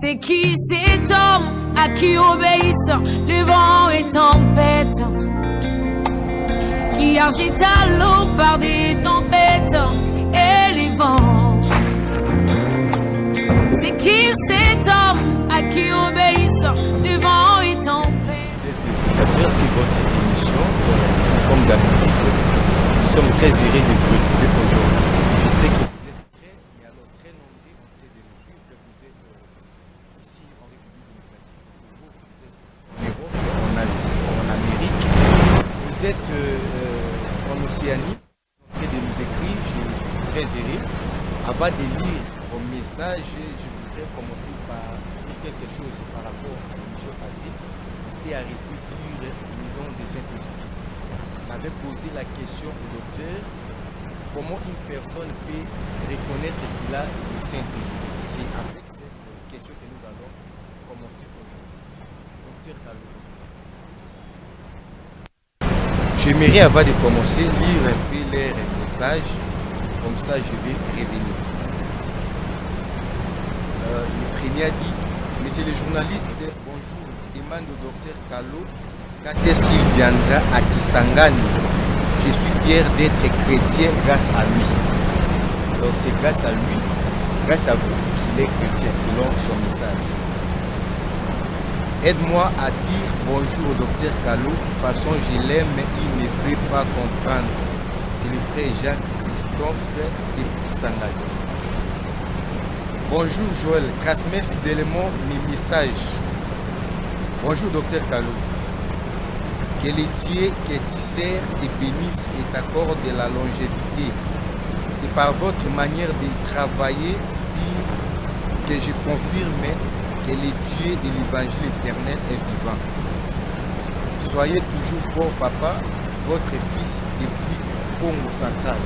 C'est qui cet homme à qui obéissent le vent et tempête, qui agita l'eau par des tempêtes et les vents? C'est qui cet homme à qui obéissent le vent et tempête? C'est votre émission. Comme d'habitude, nous sommes très heureux de vous retrouver aujourd'hui. Je sais que vous êtes prêts, mais alors très nombreux en train de nous suivre. Vous êtes ici en République démocratique du Congo, vous êtes en Europe, en Asie, en Amérique, vous êtes en Océanie, en train de nous écrire. Je suis très heureux. Avant de lire vos messages, je voudrais commencer par dire quelque chose par rapport à l'émission passée. On s'était arrêté sur le don des Saint-Esprit. On avait posé la question au docteur, comment une personne peut reconnaître qu'il a le Saint-Esprit. C'est avec cette question que nous allons commencer aujourd'hui. Docteur Kalou. J'aimerais avant de commencer lire un peu leurs messages, comme ça je vais revenir. Le premier a dit, monsieur le journaliste, bonjour, demande au docteur Kalou quand est-ce qu'il viendra à Kisangani. Je suis fier d'être chrétien grâce à lui. Donc c'est grâce à lui, grâce à vous qu'il est chrétien selon son message. Aide-moi à dire bonjour au docteur Kalou. De toute façon, je l'aime, mais il ne peut pas comprendre. C'est le frère Jacques-Christophe de Kisangani. Bonjour Joël, transmets fidèlement mes messages. Bonjour docteur Kalou. Que les dieux que tu sers te bénissent et t'accordent de la longévité. C'est par votre manière de travailler que je confirme que le Dieu de l'évangile éternel est vivant. Soyez toujours fort, papa, votre fils depuis Congo central.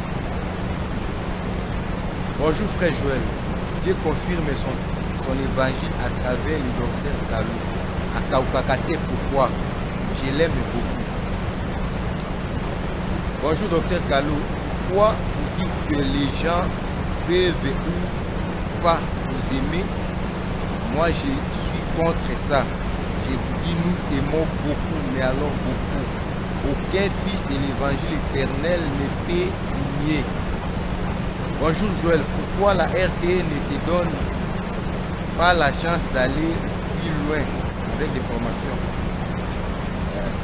Bonjour frère Joël. Dieu confirme son évangile à travers le docteur Kalou. À Kaukakate, pourquoi? Je l'aime beaucoup. Bonjour docteur Kalou. Pourquoi vous dites que les gens peuvent ou pas vous aimer? Moi je suis contre ça. Je vous dis, nous aimons beaucoup, mais alors beaucoup. Aucun fils de l'évangile éternel ne peut nier. Bonjour Joël, pourquoi la RTE ne te donne pas la chance d'aller plus loin avec des formations?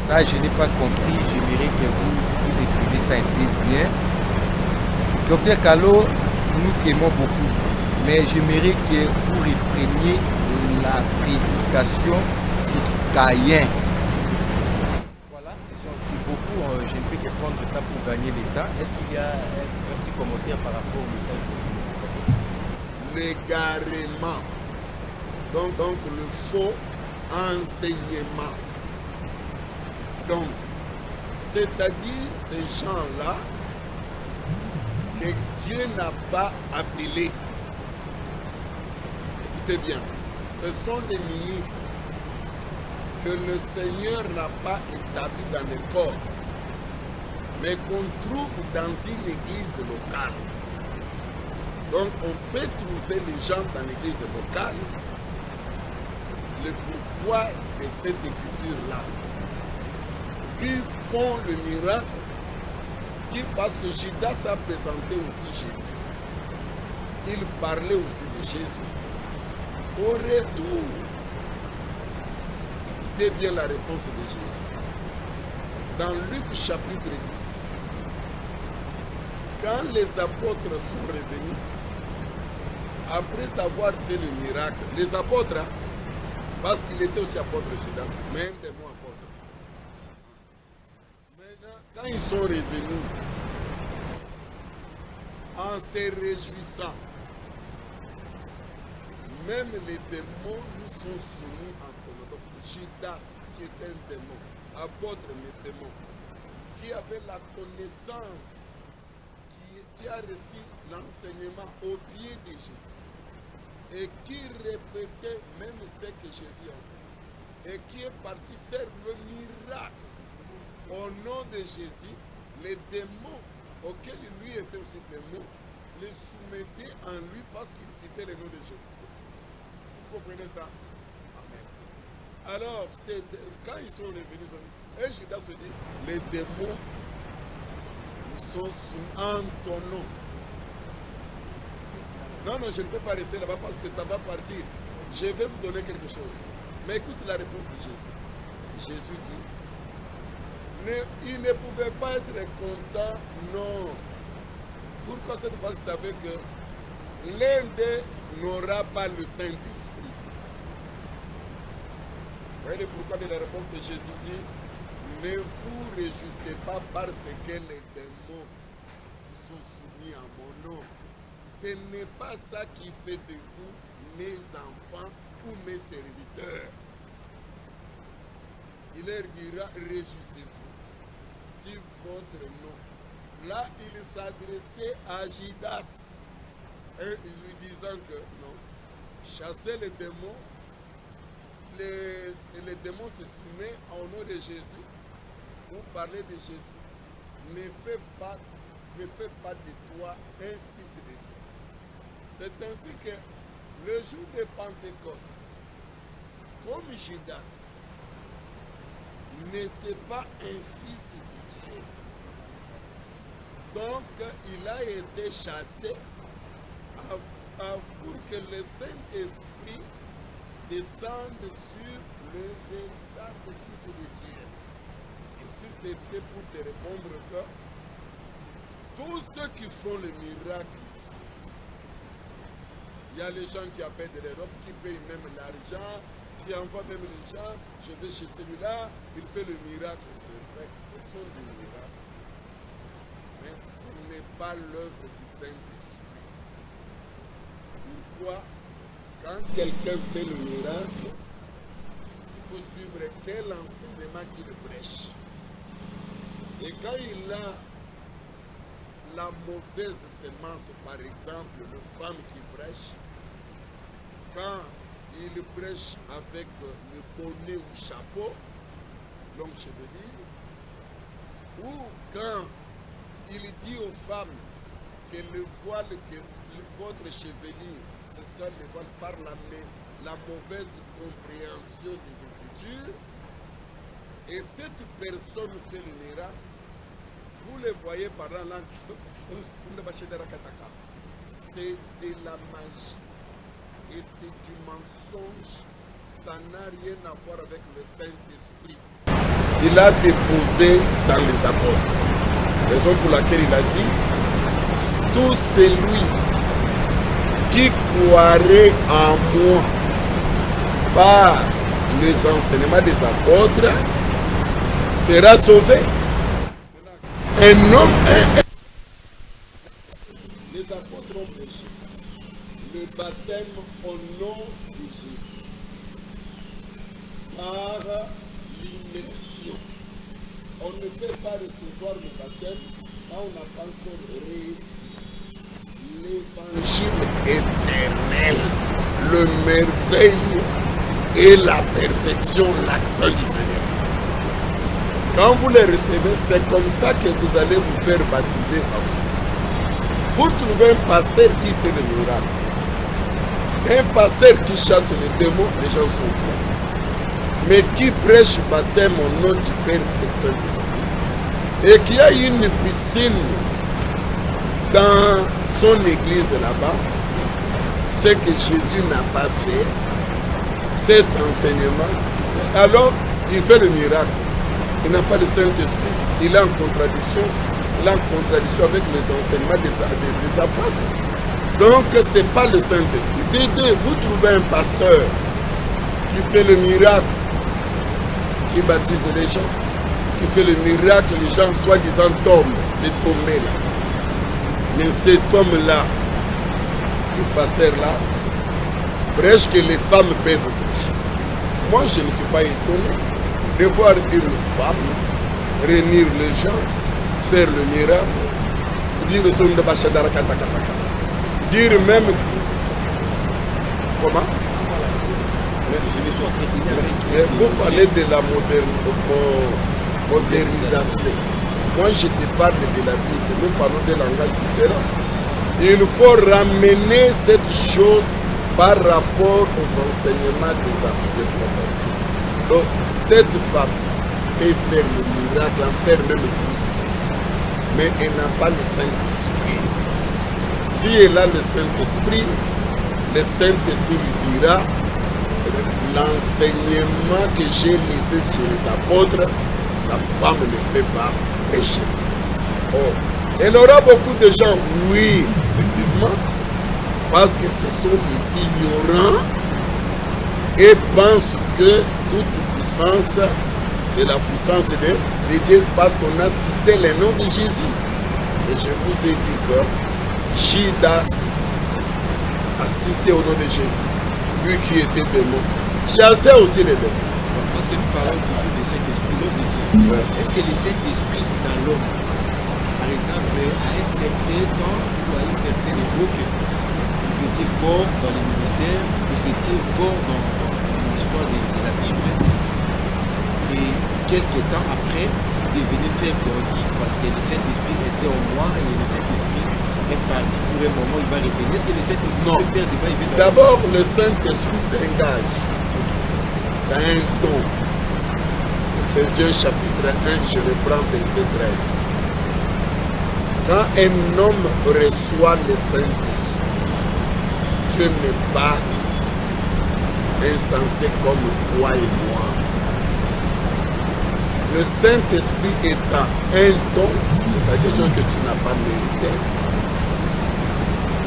Ça, je n'ai pas compris. J'aimerais que vous écrivez ça un peu bien. Docteur Kalou, nous t'aimons beaucoup, mais j'aimerais que vous repreniez la prédication sur Caïn. Voilà, c'est beaucoup. Je ne peux que prendre ça pour gagner le temps. Est-ce qu'il y a un petit commentaire par rapport au message de l'égarement, donc le faux enseignement. Donc, c'est-à-dire ces gens-là que Dieu n'a pas appelés. Écoutez bien, ce sont des ministres que le Seigneur n'a pas établis dans le corps, mais qu'on trouve dans une église locale. Donc on peut trouver les gens dans l'église locale, le pourquoi de cette écriture-là, qui font le miracle, qui, parce que Judas a présenté aussi Jésus, il parlait aussi de Jésus. Au retour, écoutez bien la réponse de Jésus. Dans Luc chapitre 10, quand les apôtres sont revenus, après avoir fait le miracle, les apôtres, parce qu'il était aussi apôtre Judas, mais un des mots apôtres. Maintenant, quand ils sont revenus, en se réjouissant, même les démons nous sont soumis en ton nom. Judas, qui était un démon, apôtre mais démon, qui avait la connaissance, qui a reçu l'enseignement au pied de Jésus, et qui répétait même ce que Jésus enseignait, et qui est parti faire le miracle au nom de Jésus. Les démons auxquels lui était aussi démon, les soumettaient en lui parce qu'il citait le nom de Jésus. comprenez ça? Ah, merci. Alors, quand ils sont revenus, et Judas se dit, les démons sont en ton nom. Non, je ne peux pas rester là-bas parce que ça va partir. Je vais vous donner quelque chose. Mais écoute la réponse de Jésus. Jésus dit, il ne pouvait pas être content, non. Pourquoi cette fois, vous savez que l'un d'eux n'aura pas le Saint-Esprit. Vous voyez pourquoi la réponse de Jésus dit, ne vous réjouissez pas parce que les démons sont soumis à mon nom. Ce n'est pas ça qui fait de vous mes enfants ou mes serviteurs. Il leur dira, réjouissez-vous sur votre nom. Là, il s'adressait à Judas, et lui disant que non, chassez les démons, les démons se soumettent au nom de Jésus. Vous parlez de Jésus. Ne fais pas de toi un fils de Dieu. C'est ainsi que le jour de Pentecôte, comme Judas n'était pas un fils de Dieu, donc il a été chassé pour que le Saint-Esprit descende sur le véritable fils de Dieu. Et si c'était pour te répondre que tous ceux qui font le miracle ici, il y a les gens qui appellent de l'Europe, qui payent même l'argent, qui envoient même les gens, je vais chez celui-là, il fait le miracle. C'est vrai, ce sont des miracles. Mais ce n'est pas l'œuvre du Saint-Esprit. Pourquoi, quand quelqu'un fait le miracle, il faut suivre quel enseignement qu'il prêche. Et quand il a la mauvaise semence, par exemple, le femme qui prêche, quand il prêche avec le bonnet ou chapeau, longue chevelure, ou quand il dit aux femmes que le voile, que votre chevelure, c'est ça le voile par la mauvaise compréhension des Écritures, et cette personne fait le miracle, vous le voyez pendant l'an, c'est de la magie. Et c'est du mensonge, ça n'a rien à voir avec le Saint-Esprit. Il a déposé dans les apôtres. Raison pour laquelle il a dit, tout celui qui croirait en moi par les enseignements des apôtres sera sauvé. Un homme, les apôtres ont prêché le baptême au nom de Jésus par l'immersion. On ne peut pas recevoir le baptême quand on n'a pas encore réussi l'évangile éternel, le merveille et la perfection, l'accent du Seigneur. Quand vous les recevez, c'est comme ça que vous allez vous faire baptiser ensuite. Vous trouvez un pasteur qui fait le miracle. Un pasteur qui chasse les démons, les gens sont bons. Mais qui prêche baptême au nom du Père, du Saint-Esprit. Et qui a une piscine dans son église là-bas, c'est que Jésus n'a pas fait cet enseignement. Alors, il fait le miracle. Il n'a pas de Saint-Esprit. Il est en contradiction. Il est en contradiction avec les enseignements des apôtres. Donc, ce n'est pas le Saint-Esprit. Dites, vous trouvez un pasteur qui fait le miracle, qui baptise les gens, qui fait le miracle, les gens soi-disant tombent, les tombés là. Mais cet homme-là, le pasteur-là, prêche que les femmes peuvent prêcher. Moi, je ne suis pas étonné de voir une femme réunir les gens, faire le miracle, dire le son de Bachadara Katakataka. Dire même comment vous parlez de la modernisation. Moi je te parle de la Bible, nous parlons de langage différent. Il faut ramener cette chose par rapport aux enseignements des prophètes. Donc, cette femme peut faire le miracle, en faire même plus. Mais elle n'a pas le Saint-Esprit. Si elle a le Saint-Esprit, le Saint-Esprit lui dira l'enseignement que j'ai laissé chez les apôtres, la femme ne peut pas prêcher. Oh. Elle aura beaucoup de gens, oui, effectivement, parce que ce sont des ignorants et pensent que toute puissance, c'est la puissance de Dieu parce qu'on a cité le nom de Jésus. Et je vous ai dit que Judas a cité au nom de Jésus, lui qui était démon, chassait aussi les démons. Parce que nous parlons toujours de cet esprit, l'homme de Dieu. Ouais. Est-ce que cet esprit dans l'homme, par exemple, à un certain temps ou à une certaine époque, vous étiez fort dans le ministère, vous étiez fort dans l'histoire de la Bible, et quelques temps après, vous devenez faible, on dit, parce que le Saint-Esprit était en moi et le Saint-Esprit est parti pour un moment, il va revenir. Est-ce que le Saint-Esprit Non. peut perdre, va y venir? D'abord, le Saint-Esprit s'engage. C'est un don. Ephésiens chapitre 1, je reprends verset 13. Quand un homme reçoit le Saint-Esprit, Dieu n'est pas insensé comme toi et moi. Le Saint-Esprit étant un don, c'est-à-dire chose que tu n'as pas mérité,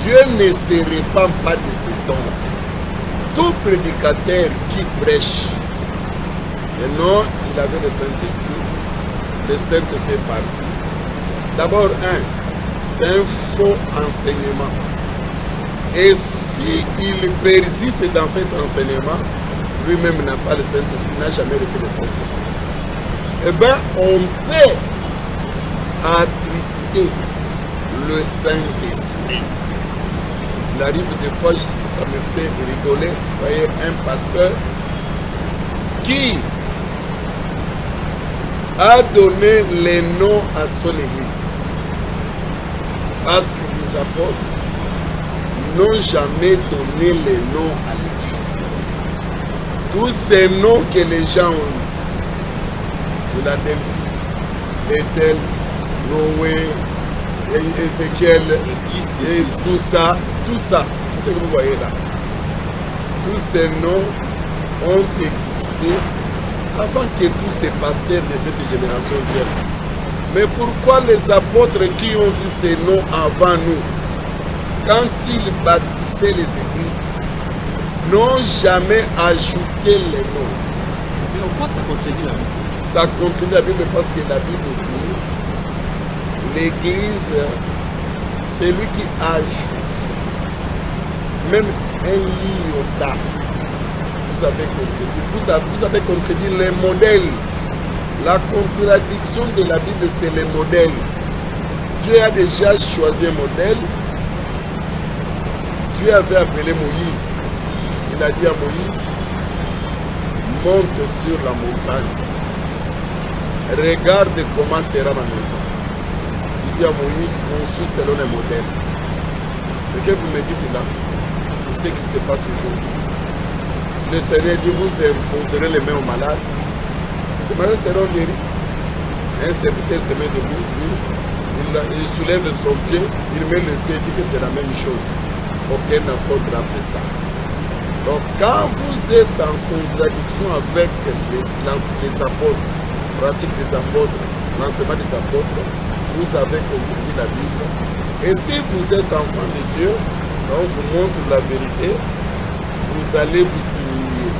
Dieu ne se répand pas de ces dons. Tout prédicateur qui prêche, et non, il avait le Saint-Esprit, le Saint-Esprit est parti. D'abord, c'est un faux enseignement. Et s'il persiste dans cet enseignement, lui-même n'a pas le Saint-Esprit, n'a jamais reçu le Saint-Esprit. Eh bien, on peut attrister le Saint-Esprit. Il arrive des fois, ça me fait rigoler, vous voyez, un pasteur qui a donné les noms à son église. Parce que les apôtres n'ont jamais donné les noms à l'église. Tous ces noms que les gens ont ici, Philadelphie, Bethel, Noé, Ézéchiel, et tout ce que vous voyez là, tous ces noms ont existé avant que tous ces pasteurs de cette génération viennent. Mais pourquoi les apôtres qui ont vu ces noms avant nous, quand ils bâtissaient les églises, n'ont jamais ajouté les noms? Mais en quoi ça contredit la Bible? Ça contredit la Bible parce que la Bible dit l'église, c'est lui qui ajoute. Même un iota, vous avez contredit les modèles. La contradiction de la Bible, c'est les modèles. Dieu a déjà choisi un modèle. Dieu avait appelé Moïse. Il a dit à Moïse, monte sur la montagne. Regarde comment sera ma maison. Il dit à Moïse, construis selon un modèle. Ce que vous me dites là, c'est ce qui se passe aujourd'hui. Le Seigneur dit, vous imposerez les mains aux malades. Les malades seront guéris. Un serviteur se met debout, il soulève son pied, il met le pied, il dit que c'est la même chose. Aucun apôtre a fait ça. Donc quand vous êtes en contradiction avec les apôtres, pratique des apôtres, l'enseignement des apôtres, vous avez contredit la Bible. Et si vous êtes enfant de Dieu, quand on vous montre la vérité, vous allez vous humilier.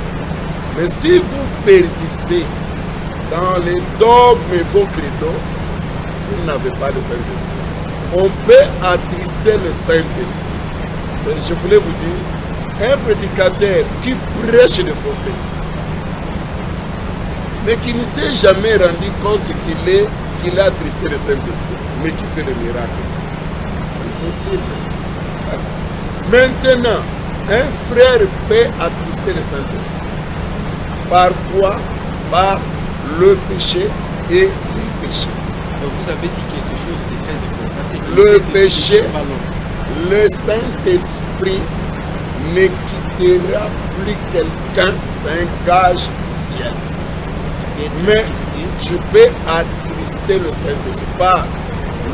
Mais si vous persistez dans les dogmes et vos credos, vous n'avez pas le Saint-Esprit. On peut attrister le Saint-Esprit. Je voulais vous dire, un prédicateur qui prêche de fausseté, mais qui ne s'est jamais rendu compte qu'il a attristé le Saint-Esprit, mais qui fait le miracle. C'est impossible. Maintenant, un frère peut attrister le Saint-Esprit. Par quoi? Par le péché et les péchés. Donc vous avez dit quelque chose de très important. Le péché, le Saint-Esprit ne quittera plus quelqu'un, c'est un gage du ciel. Mais tu peux attrister le Saint-Esprit par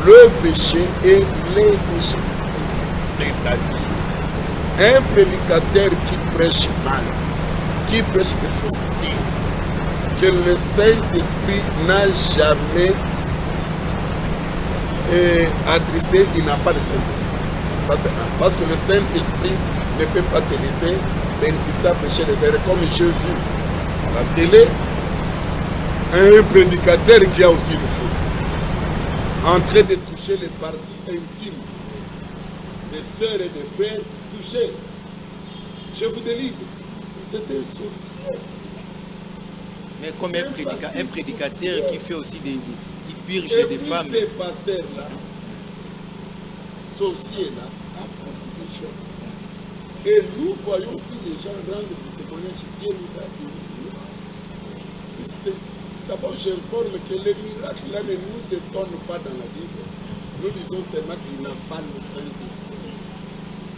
le péché et les péchés. C'est-à-dire, un prédicateur qui prêche mal, qui prêche des faussetés, que le Saint-Esprit n'a jamais attristé, il n'a pas de Saint-Esprit. Ça c'est un. Parce que le Saint-Esprit ne peut pas te laisser persister à pécher les erreurs. Comme j'ai vu à la télé, un prédicateur qui a aussi le feu, en train de toucher les parties intimes des sœurs et des frères, toucher. Je vous délivre. C'est un sorcier. Mais comme un prédicateur qui fait aussi des purges des femmes. Ces pasteurs-là, sorciers-là, apprennent des gens. Et nous voyons si les gens rendent des témoignages, Dieu nous a dit. D'abord, j'informe que les miracles là ne nous étonnent pas dans la Bible. Nous disons seulement qu'il n'a pas le Saint-Esprit.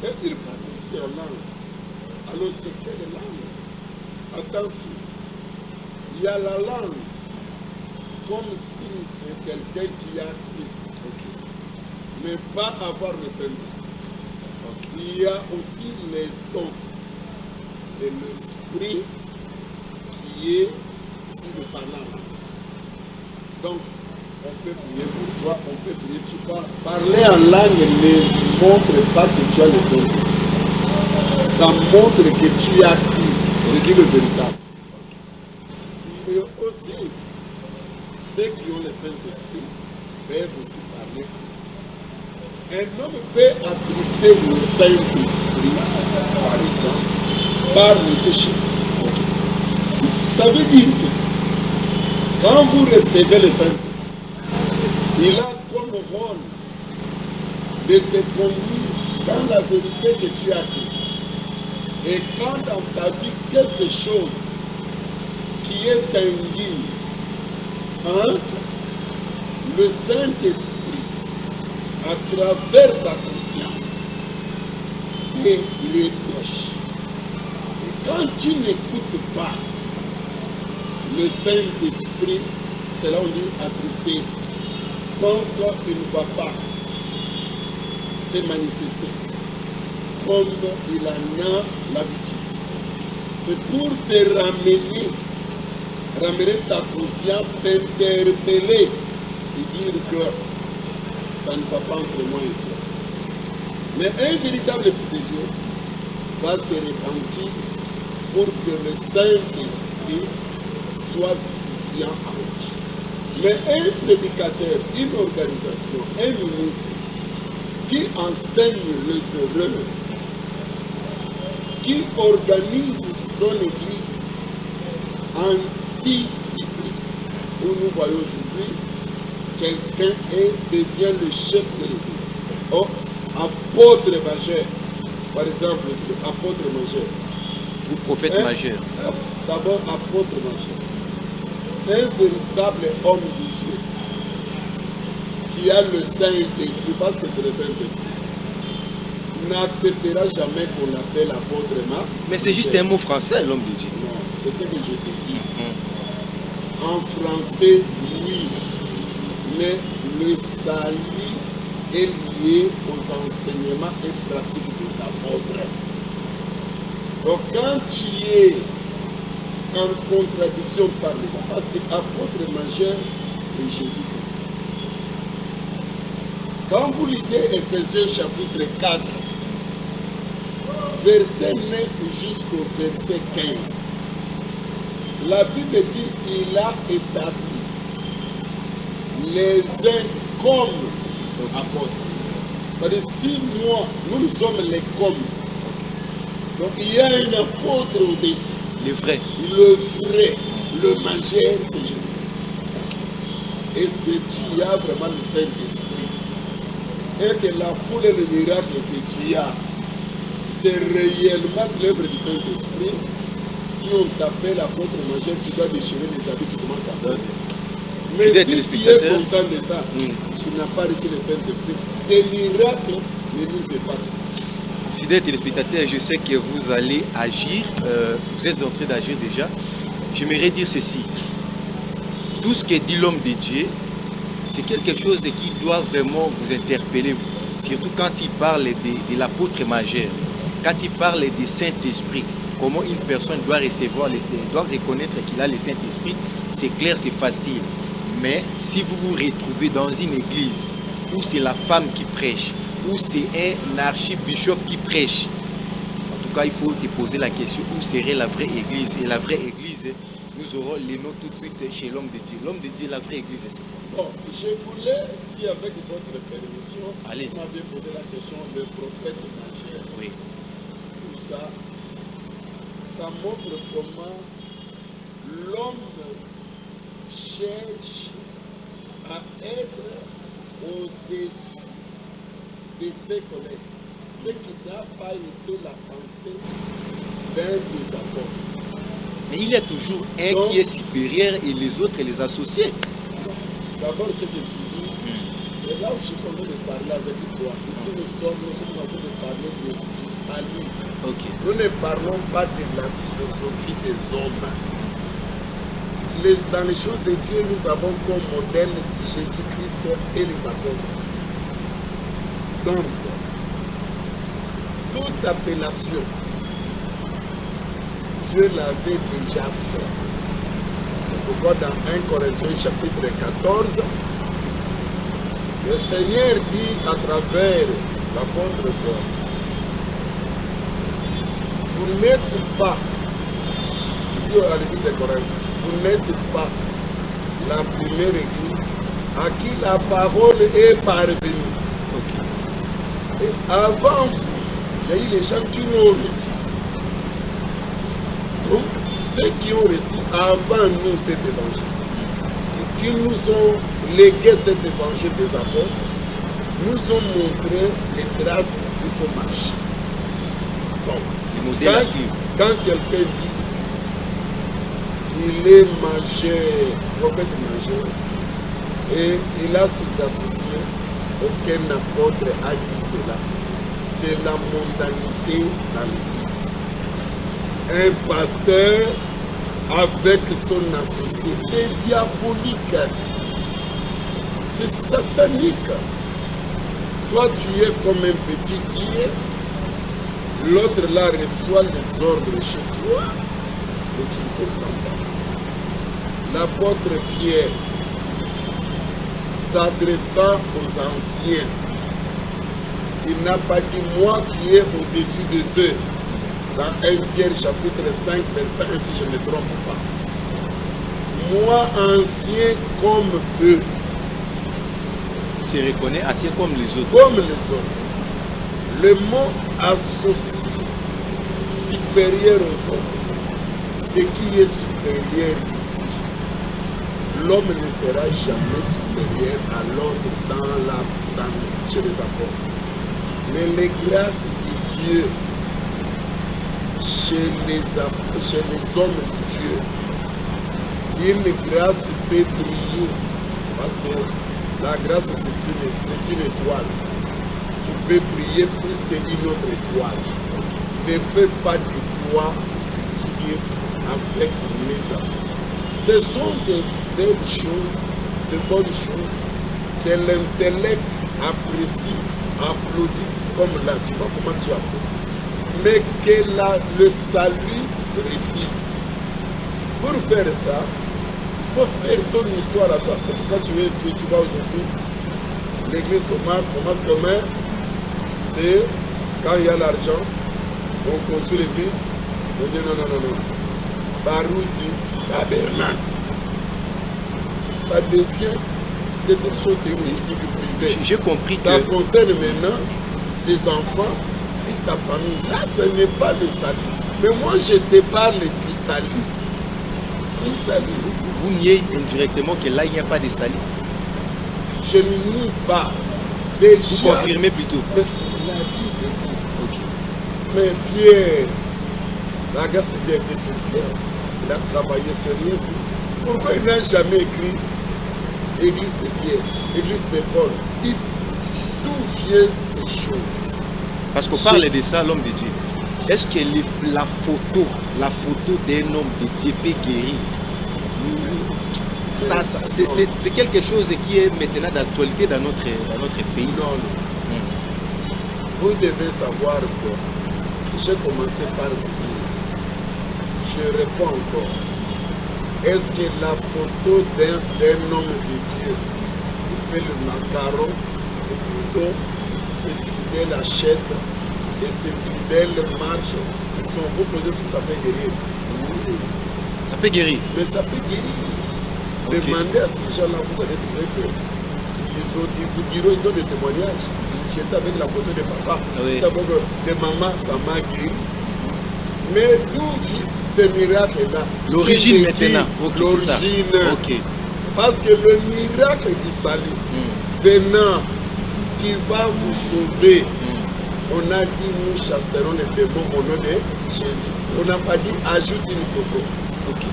Et il parle aussi en langue. Alors, c'est quelle langue? Attention. Il y a la langue comme si quelqu'un qui a cru. Mais pas avoir le Saint-Esprit. Il y a aussi les dons de l'Esprit qui est ici le parlant. Donc, on peut prier pour toi, on peut prier. Tu parles. Parler en langue ne montre pas que tu as le Saint-Esprit. Ça montre que tu as cru. Je dis le véritable. Et aussi, ceux qui ont le Saint-Esprit peuvent aussi parler. Un homme peut attrister le Saint-Esprit, par exemple, par le péché. Ça veut dire ceci. Quand vous recevez le Saint-Esprit, il a comme rôle de te conduire dans la vérité que tu as cru. Et quand dans ta vie quelque chose qui est indigne entre le Saint-Esprit à travers ta conscience et les proches. Et quand tu n'écoutes pas le Saint-Esprit, c'est là où on dit attristé. Donc il ne va pas se manifester comme il en a l'habitude. C'est pour te ramener ta conscience, t'interpeller et dire que ça ne va pas entre moi et toi. Mais un véritable fils de Dieu va se repentir pour que le Saint-Esprit soit vivifiant en lui. Mais un prédicateur, une organisation, un ministre qui enseigne les erreurs, qui organise son église anti-biblique, où nous voyons aujourd'hui quelqu'un devient le chef de l'église. Oh, apôtre majeur, par exemple, apôtre majeur. Ou prophète majeur. D'abord, apôtre majeur. Un véritable homme de Dieu qui a le Saint-Esprit, parce que c'est le Saint-Esprit, n'acceptera jamais qu'on l'appelle apôtre majeur. Mais c'est juste un mot français, l'homme de Dieu. Non, c'est ce que je te dis. En français, oui. Mais le salut est lié aux enseignements et pratiques des apôtres. Donc quand tu es en contradiction par les apôtres, parce que l'apôtre majeur, c'est Jésus-Christ. Quand vous lisez Ephésiens chapitre 4, verset 9 jusqu'au verset 15, la Bible dit qu'il a établi les uns comme apôtres. C'est-à-dire, si moi, nous sommes les comme, donc il y a un apôtre au-dessus. Le vrai. Le vrai, le majeur, c'est Jésus-Christ. Et c'est tu as vraiment le Saint-Esprit. Et que la foule et le miracle que tu as, c'est réellement l'œuvre du Saint-Esprit. Si on t'appelle apôtre majeur, tu dois déchirer les habits, tu commences à faire. Mais si tu es content de ça, tu n'as pas reçu le Saint-Esprit. Des miracles ne nous épargnent. fidèles téléspectateurs, je sais que vous allez agir, vous êtes en train d'agir déjà. J'aimerais dire ceci. Tout ce que dit l'homme de Dieu, c'est quelque chose qui doit vraiment vous interpeller, surtout quand il parle de l'apôtre majeur, quand il parle du Saint-Esprit, comment une personne doit recevoir, doit reconnaître qu'il a le Saint-Esprit, c'est clair, c'est facile. Mais si vous vous retrouvez dans une église où c'est la femme qui prêche, où c'est un archibishop qui prêche, en tout cas, il faut te poser la question, où serait la vraie église? Et la vraie église, nous aurons les noms tout de suite chez l'homme de Dieu. L'homme de Dieu, la vraie église, c'est quoi? Bon, je voulais, si avec votre permission, allez-y. vous m'aviez posé la question, le prophète majeur. Oui. Tout ça, ça montre comment l'homme cherche à être au-dessus de ses collègues. Ce qui n'a pas été la pensée d'un des apôtres. Mais il y a toujours un Donc, qui est supérieur et les autres les associés. D'abord, ce que tu dis, c'est là où je suis en train de parler avec toi. Ici, nous sommes en train de parler du salut. Ok. Nous ne parlons pas de la philosophie des hommes. Dans les choses de Dieu, nous avons comme modèle Jésus-Christ et les apôtres. Donc, toute appellation, Dieu l'avait déjà fait. C'est pourquoi dans 1 Corinthiens chapitre 14, le Seigneur dit à travers l'apôtre Paul, vous n'êtes pas, Dieu à l'église de Corinthe, vous n'êtes pas la première église à qui la parole est parvenue. Et avant vous, il y a eu les gens qui l'ont reçu. Donc, ceux qui ont reçu avant nous cet évangile, et qui nous ont légué cet évangile des apôtres, nous ont montré les traces qu'il faut marcher. Donc, quand quelqu'un dit il est majeur, prophète majeur, et il a ses associés, aucun apôtre a dit cela. C'est la mondanité dans l'église. Un pasteur avec son associé, c'est diabolique, c'est satanique. Toi, tu es comme un petit Dieu, l'autre là reçoit les ordres chez toi, et tu ne comprends pas. L'apôtre Pierre, s'adressant aux anciens, il n'a pas dit moi qui est au-dessus des eux. Dans 1 Pierre chapitre 5, verset 1, si je ne me trompe pas. Moi, ancien comme eux. Se reconnaît assez comme les autres. Comme les autres. Le mot associé, supérieur aux autres, ce qui est supérieur ici, l'homme ne sera jamais supérieur à l'autre chez les apôtres. Mais les grâces de Dieu chez les hommes de Dieu, une grâce peut briller parce que la grâce c'est une étoile qui peut briller plus qu'une autre étoile. Ne fais pas de toi Dieu avec les associés. Ce sont de belles choses, de bonnes choses que l'intellect apprécie, applaudit comme là. Tu vois comment tu applaudis. Mais que le salut refuse. Pour faire ça, il faut faire ton histoire à toi. C'est pourquoi tu vois aujourd'hui, l'église commence comment? C'est quand il y a l'argent, on construit l'église, on dit non. Barouti, tabernacle. Ça devient quelque chose de politique privée. J'ai compris ça que... concerne maintenant ses enfants et sa famille. Là, ce n'est pas le salut. Mais moi, je te parle du salut. Du salut. Vous niez indirectement que là, il n'y a pas de salut. Je ne nie pas. Déjà, vous confirmez plutôt. La Bible dit. Okay. Mais Pierre, la grâce de Dieu était sur Pierre. Il a travaillé sérieusement. Pourquoi il n'a jamais écrit Église de Pierre, Église de Paul? D'où viennent ces choses? Parce qu'on parle de ça, l'homme de Dieu. Est-ce que la photo d'un homme de Dieu peut guérir? Ça, c'est quelque chose qui est maintenant d'actualité dans notre pays. Non. Vous devez savoir que j'ai commencé par vous dire, je réponds encore. Est-ce que la photo d'un homme de Dieu qui fait le macaron, le photo, c'est fidèle achète et c'est fidèle marche, ils sont vous posés si ça peut guérir? Oui. Ça peut guérir. Mais ça peut guérir. Okay. Demandez à ces gens-là, vous allez trouver que ils vous diront, ils donnent des témoignages. J'étais avec la photo de papa, oui. De maman, ça m'a guéri. Mais d'où vient ce miracle-là? L'origine maintenant. Okay, l'origine. Okay. Parce que le miracle du salut, venant, qui va vous sauver, on a dit nous chasserons les démons au nom de Jésus. On n'a pas dit ajoute une photo. Okay.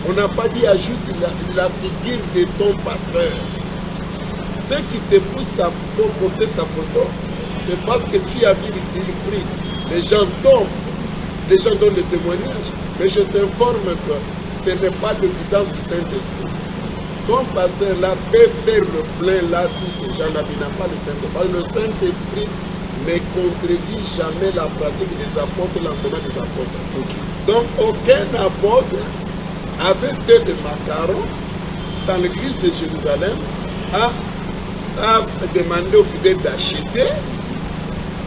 On n'a pas dit ajoute la figure de ton pasteur. Ce qui te pousse à porter sa photo, c'est parce que tu as vu le prix. Les gens tombent, les gens donnent des témoignages. Mais je t'informe que ce n'est pas l'évidence du Saint-Esprit. Ton pasteur là peut faire le plein là, tous ces gens-là, il n'a pas le Saint-Esprit. Le Saint-Esprit ne contredit jamais la pratique des apôtres, l'enseignement des apôtres. Okay. Donc aucun apôtre avait fait de macarons dans l'église de Jérusalem, a demandé aux fidèles d'acheter.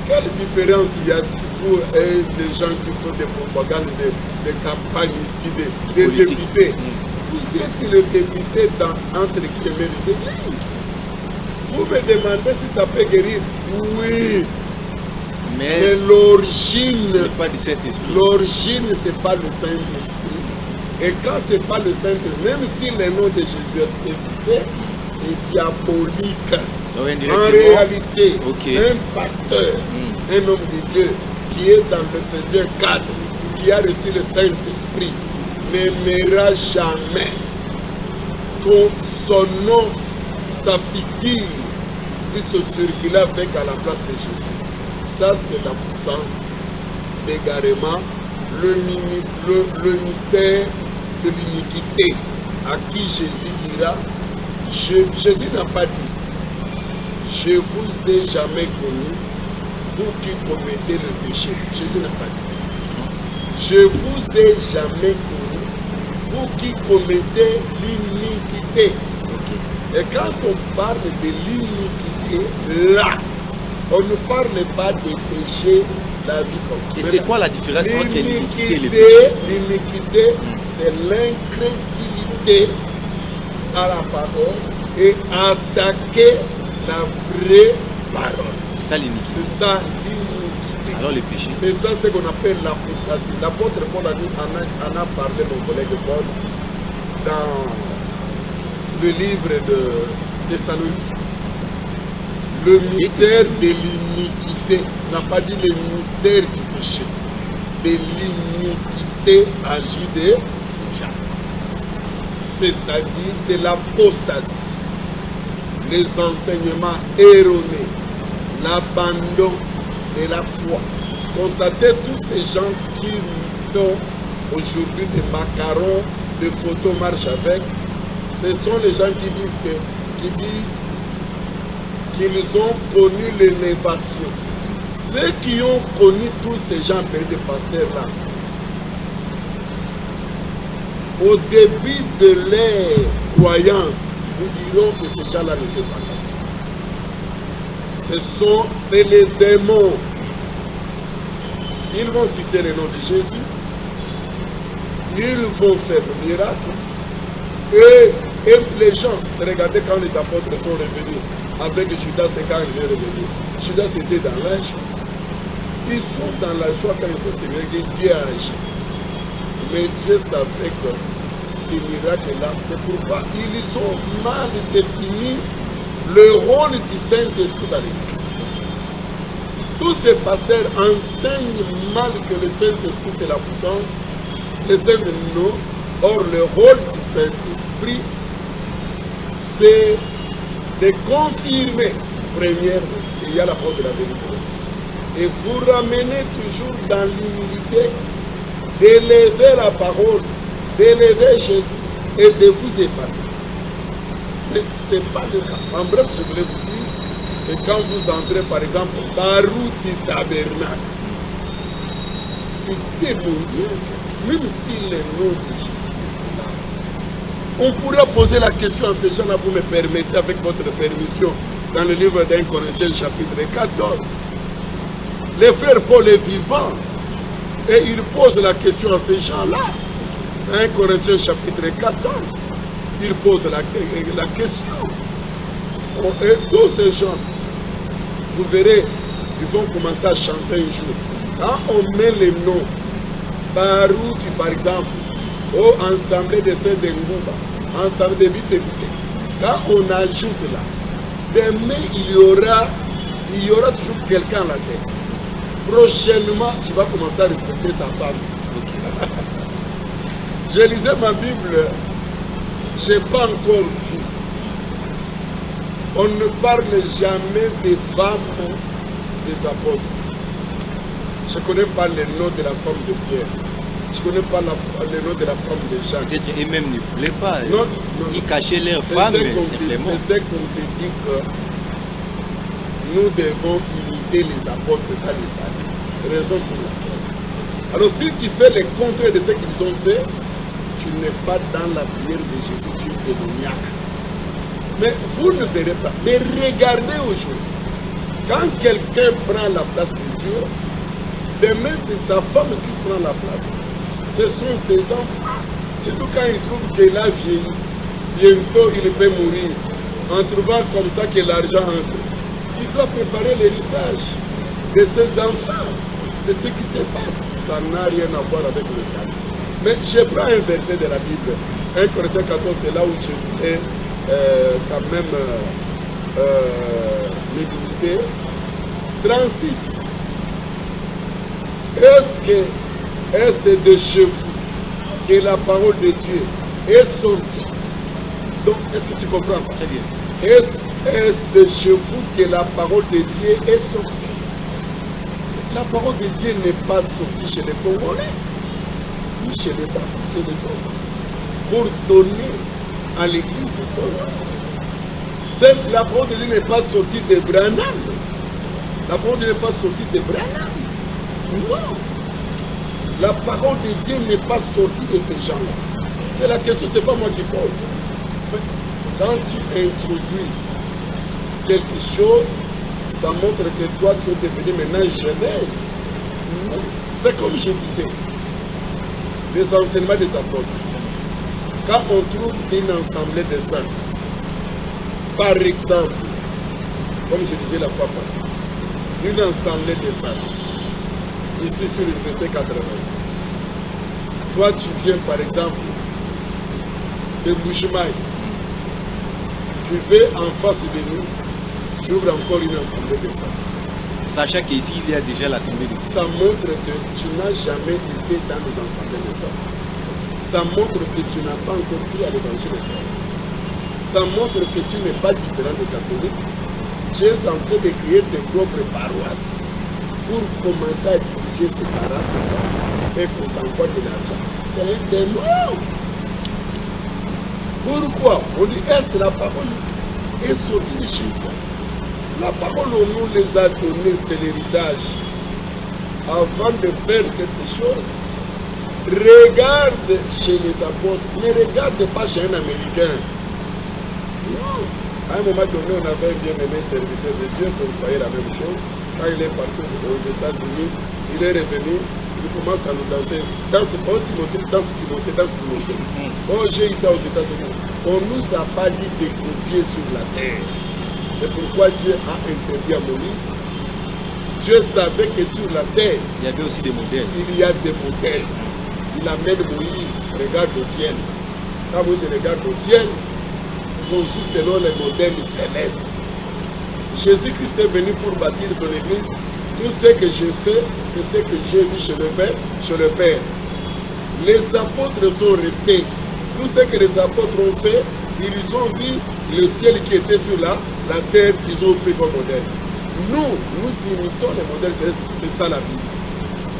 Quelle différence il y a pour les gens qui font des propagandes, des campagnes ici, des députés? Vous êtes le député entre guillemets les églises. Vous me demandez si ça peut guérir? Oui. Mais l'origine, c'est pas du Saint-Esprit. L'origine, c'est pas le Saint-Esprit. Et quand c'est pas le Saint-Esprit, même si le nom de Jésus est cité, c'est diabolique. En réalité, un pasteur, un homme de Dieu qui est dans l'Éphésiens 4, qui a reçu le Saint-Esprit, n'aimera jamais que son nom, sa figure, puisse circuler avec à la place de Jésus. Ça, c'est la puissance d'égarement, le mystère de l'iniquité, à qui Jésus dira, Jésus n'a pas dit, je vous ai jamais connu, vous qui commettez le péché. Jésus n'a pas dit ça. Je vous ai jamais connu, vous qui commettez l'iniquité. Et quand on parle de l'iniquité, là, on ne parle pas de péché, la vie comme. Et c'est quoi la différence entre l'iniquité et le péché? L'iniquité, c'est l'incrédulité à la parole et attaquer la vraie parole. C'est ça l'iniquité. C'est ça l'iniquité. Alors le péché? C'est ça ce qu'on appelle l'apostasie. L'apôtre Paul en a parlé, mon collègue Paul, dans le livre de Thessaloniciens. Le mystère de l'iniquité, n'a pas dit le mystère du péché, de l'iniquité agit de Jacques. C'est-à-dire, c'est l'apostasie, les enseignements erronés, l'abandon de la foi. Constatez tous ces gens qui font aujourd'hui des macarons, des photos marche avec, ce sont les gens qui disent qu'ils ont connu l'élévation. Ceux qui ont connu tous ces gens des pasteurs-là, au début de leur croyance, nous dirons que ces gens-là n'étaient pas là. C'est les démons. Ils vont citer le nom de Jésus. Ils vont faire le miracle. Et les gens, regardez quand les apôtres sont revenus avec Judas, c'est quand il est revenu. Judas était dans l'âge. Ils sont dans la joie quand il faut se dire Dieu a agi. Mais Dieu savait que ces miracles-là, c'est pourquoi ils ont mal défini le rôle du Saint-Esprit dans l'Église. Tous ces pasteurs enseignent mal que le Saint-Esprit c'est la puissance, les œuvres non. Or, le rôle du Saint-Esprit, c'est de confirmer, premièrement, qu'il y a la parole de la vérité. Et vous ramenez toujours dans l'humilité d'élever la parole, d'élever Jésus et de vous effacer. Mais ce n'est pas le cas. En bref, je voulais vous dire, et quand vous entrez par exemple, Barouti Tabernacle, c'est démoniaque, même si le nom de Jésus est là. On pourrait poser la question à ces gens-là, vous me permettez, avec votre permission, dans le livre d'Un Corinthiens chapitre 14. Le frère Paul est vivant et il pose la question à ces gens-là. 1 Corinthiens chapitre 14, il pose la question. Et tous ces gens, vous verrez, ils vont commencer à chanter un jour. Quand on met les noms, Barouti par exemple, au ensemble de ceux de Ngouba, ensemble de Vite, quand on ajoute là, demain il y aura toujours quelqu'un à la tête. Prochainement, tu vas commencer à respecter sa femme. Je lisais ma Bible, je n'ai pas encore vu. On ne parle jamais des femmes des apôtres. Je ne connais pas le nom de la femme de Pierre. Je ne connais pas le nom de la femme de Jacques. Peut-être eux-mêmes ne voulaient pas. Non, ils cachaient leurs femmes, simplement. C'est ce qu'on te dit que nous devons imiter les apôtres, c'est ça le salut. Raison pour laquelle. Alors si tu fais le contraire de ce qu'ils ont fait, tu n'es pas dans la prière de Jésus, tu es démoniaque. Mais vous ne verrez pas. Mais regardez aujourd'hui. Quand quelqu'un prend la place de Dieu, demain c'est sa femme qui prend la place. Ce sont ses enfants. Surtout quand il trouve qu'il a vieilli. Bientôt il peut mourir. En trouvant comme ça que l'argent entre. Il doit préparer l'héritage de ses enfants. C'est ce qui se passe. Ça n'a rien à voir avec le salut. Mais je prends un verset de la Bible. 1 Corinthiens 14, c'est là où je voulais quand même méditer. 36. Est-ce de chez vous que la parole de Dieu est sortie? Donc, est-ce que tu comprends ça? Très bien. Est-ce de chez vous que la parole de Dieu est sortie? La parole de Dieu n'est pas sortie chez les Congolais, ni chez les Baptistes, chez les autres, pour donner à l'église congolaise. La parole de Dieu n'est pas sortie de Branham. La parole de Dieu n'est pas sortie de Branham. Non. La parole de Dieu n'est pas sortie de ces gens-là. C'est la question, ce n'est pas moi qui pose. Quand tu introduis quelque chose, ça montre que toi, tu es devenu maintenant Genèse. C'est comme je disais, les enseignements des apôtres. Quand on trouve une assemblée de saints, par exemple, comme je disais la fois passée, une assemblée de saints, ici sur l'université 80. Toi, tu viens par exemple de Mouchimaï. Tu fais en face de nous, tu ouvres encore une assemblée de saints. Sachant qu'ici, il y a déjà l'assemblée de saints. Ça montre que tu n'as jamais été dans les assemblées de saints. Ça montre que tu n'as pas encore cru à l'évangile de Dieu. Ça montre que tu n'es pas différent des catholiques. Tu es en train de créer tes propres paroisses pour commencer à diriger ces paroisses et qu'on t'envoie de l'argent. C'est un démon. Pourquoi? On dit, est-ce la parole est sortie de chez vous? La parole, on nous les a données, c'est l'héritage. Avant de faire quelque chose, regarde chez les apôtres, ne regarde pas chez un Américain. Non. À un moment donné, on avait un bien-aimé serviteur de Dieu qui croyait la même chose. Quand il est parti aux États-Unis, il est revenu, il commence à nous danser. Danse, oh Timothée, danse Timothée, danse Timothée. Oh, j'ai eu ça aux États-Unis. On ne nous a pas dit de copier sur la terre. C'est pourquoi Dieu a interdit à Moïse. Dieu savait que sur la terre, il y avait aussi des modèles. Il y a des modèles. Il amène Moïse, regarde au ciel. Quand Moïse regarde au ciel, construit selon les modèles célestes. Jésus-Christ est venu pour bâtir son église. Tout ce que j'ai fait, c'est ce que j'ai vu chez le Père. Les apôtres sont restés. Tout ce que les apôtres ont fait, ils ont vu le ciel qui était sur la terre, ils ont pris comme modèle. nous imitons les modèles célestes, c'est ça la Bible.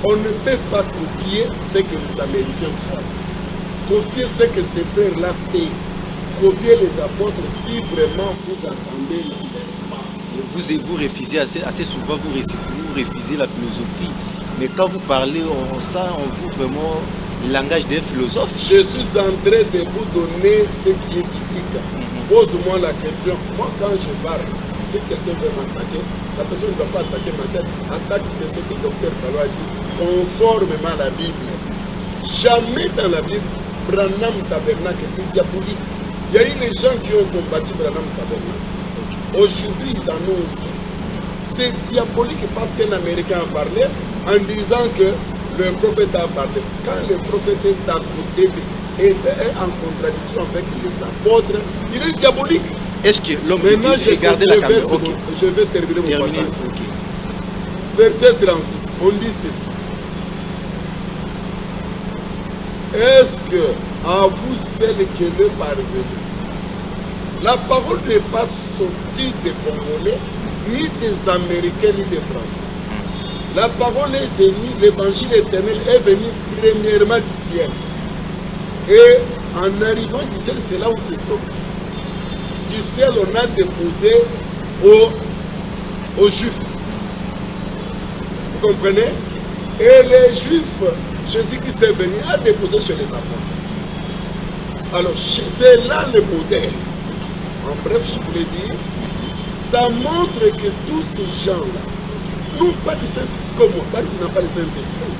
On ne peut pas copier ce que les Américains font. Copier ce que ces frères-là font. Copier les apôtres si vraiment vous attendez l'enlèvement. Vous refusez assez souvent, vous refusez la philosophie. Mais quand vous parlez, on sent en vous vraiment le langage d'un philosophe. Je suis en train de vous donner ce qui est typique. Pose-moi la question. Moi, quand je parle, si quelqu'un veut m'attaquer, la personne ne va pas attaquer ma tête. Attaque ce que le docteur Kalo a dit, conformément à la Bible. Jamais dans la Bible, Branham Tabernacle, c'est diabolique. Il y a eu les gens qui ont combattu Branham Tabernacle. Aujourd'hui, ils en ont aussi. C'est diabolique parce qu'un Américain a parlé en disant que le prophète a parlé. Quand le prophète est à côté, est en contradiction avec les apôtres, il est diabolique. Est-ce que l'homme de Dieu regardait la caméra? Je vais terminer mon passage. Okay. Verset 36, on dit ceci. Est-ce que à vous seul que le parvenu, la parole n'est pas sortie des Congolais, ni des Américains, ni des Français. La parole est venue, l'évangile éternel est venu premièrement du ciel. Et en arrivant du ciel, c'est là où c'est sorti. Du ciel, on a déposé aux Juifs. Vous comprenez? Et les Juifs, Jésus-Christ est venu à déposer chez les apôtres. Alors, c'est là le modèle. En bref, je voulais dire, ça montre que tous ces gens-là n'ont pas du Saint-Esprit, comme moi, qui n'ont pas le Saint-Esprit.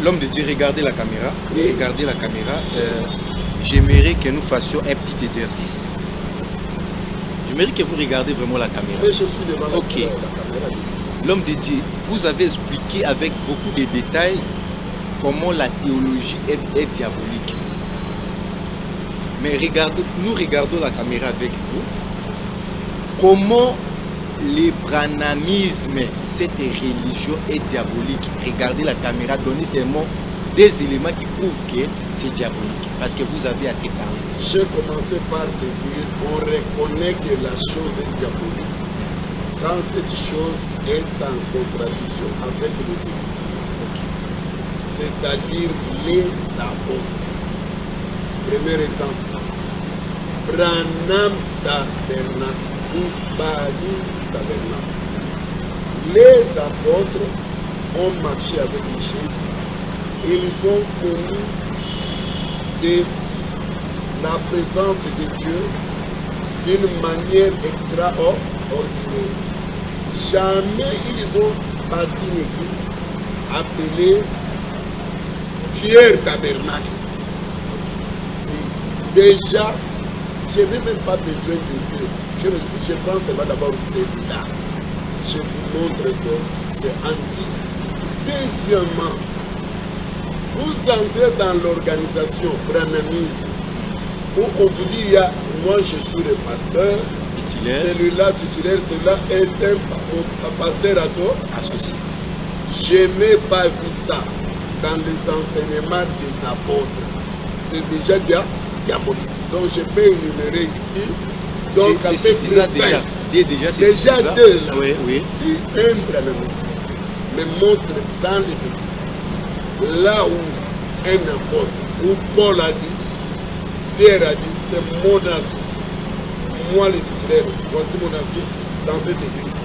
L'homme de Dieu, regardez la caméra. Oui. Regardez la caméra. J'aimerais que nous fassions un petit exercice. J'aimerais que vous regardez vraiment la caméra. Mais je suis devant la caméra. L'homme de Dieu, vous avez expliqué avec beaucoup de détails comment la théologie est diabolique. Mais regardez, nous regardons la caméra avec vous. Comment le branhamisme, cette religion est diabolique. Regardez la caméra, donnez seulement des éléments qui prouvent que c'est diabolique. Parce que vous avez assez parlé. J'ai commencé par te dire, on reconnaît que la chose est diabolique. Quand cette chose est en contradiction avec les Écritures. C'est-à-dire les apôtres. Premier exemple. Branham Tabernacle ou Baruch Tabernacle. Les apôtres ont marché avec Jésus. Ils ont connu de la présence de Dieu d'une manière extraordinaire. Jamais ils ont bâti une église appelée Pierre Tabernacle. Déjà, je n'ai même pas besoin de Dieu. Je prends seulement d'abord celui-là. Je vous montre que c'est antique. Deuxièmement, vous entrez dans l'organisation branhamisme où on vous dit, moi je suis le pasteur, celui-là titulaire, celui-là est un pasteur associé. Je n'ai pas vu ça dans les enseignements des apôtres. C'est déjà diabolique. Donc je peux énumérer ici. Donc c'est suffisant déjà deux là. Oui, oui. Si un branhamiste me montre dans les Écritures, là où un apôtre, où Paul a dit, Pierre a dit, c'est mon associé. Moi le titulaire, voici mon associé dans cette église.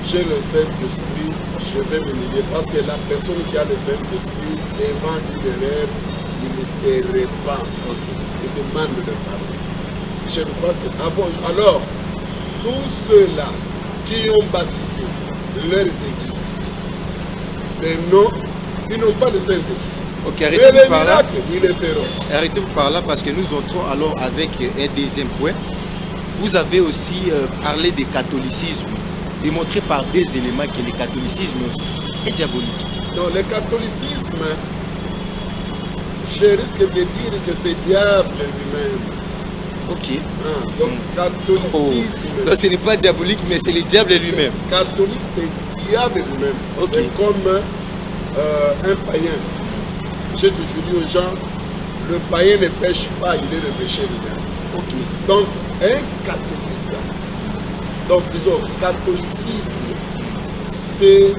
J'ai le Saint-Esprit, je vais m'humilier parce que la personne qui a le Saint-Esprit devant une erreur, il ne se répand. Il demande de parler. Je ne crois que c'est ah bon. Alors, tous ceux-là qui ont baptisé leurs églises, mais non, ils n'ont pas de Saint-Esprit. Ok, arrêtez-vous par là. Ils le feront. Arrêtez-vous par là parce que nous entrons alors avec un deuxième point. Vous avez aussi parlé du catholicisme, démontré par des éléments que le catholicisme aussi est diabolique. Non, le catholicisme, je risque de dire que c'est diable lui-même. Ok. Donc, catholicisme. Oh. Donc, ce n'est pas diabolique, mais c'est le diable lui-même. Catholique, c'est diable lui-même. Okay. C'est comme un païen. J'ai toujours dit aux gens, le païen ne pêche pas, il est le péché lui-même. Ok. Donc, un catholique Donc, disons, catholicisme, c'est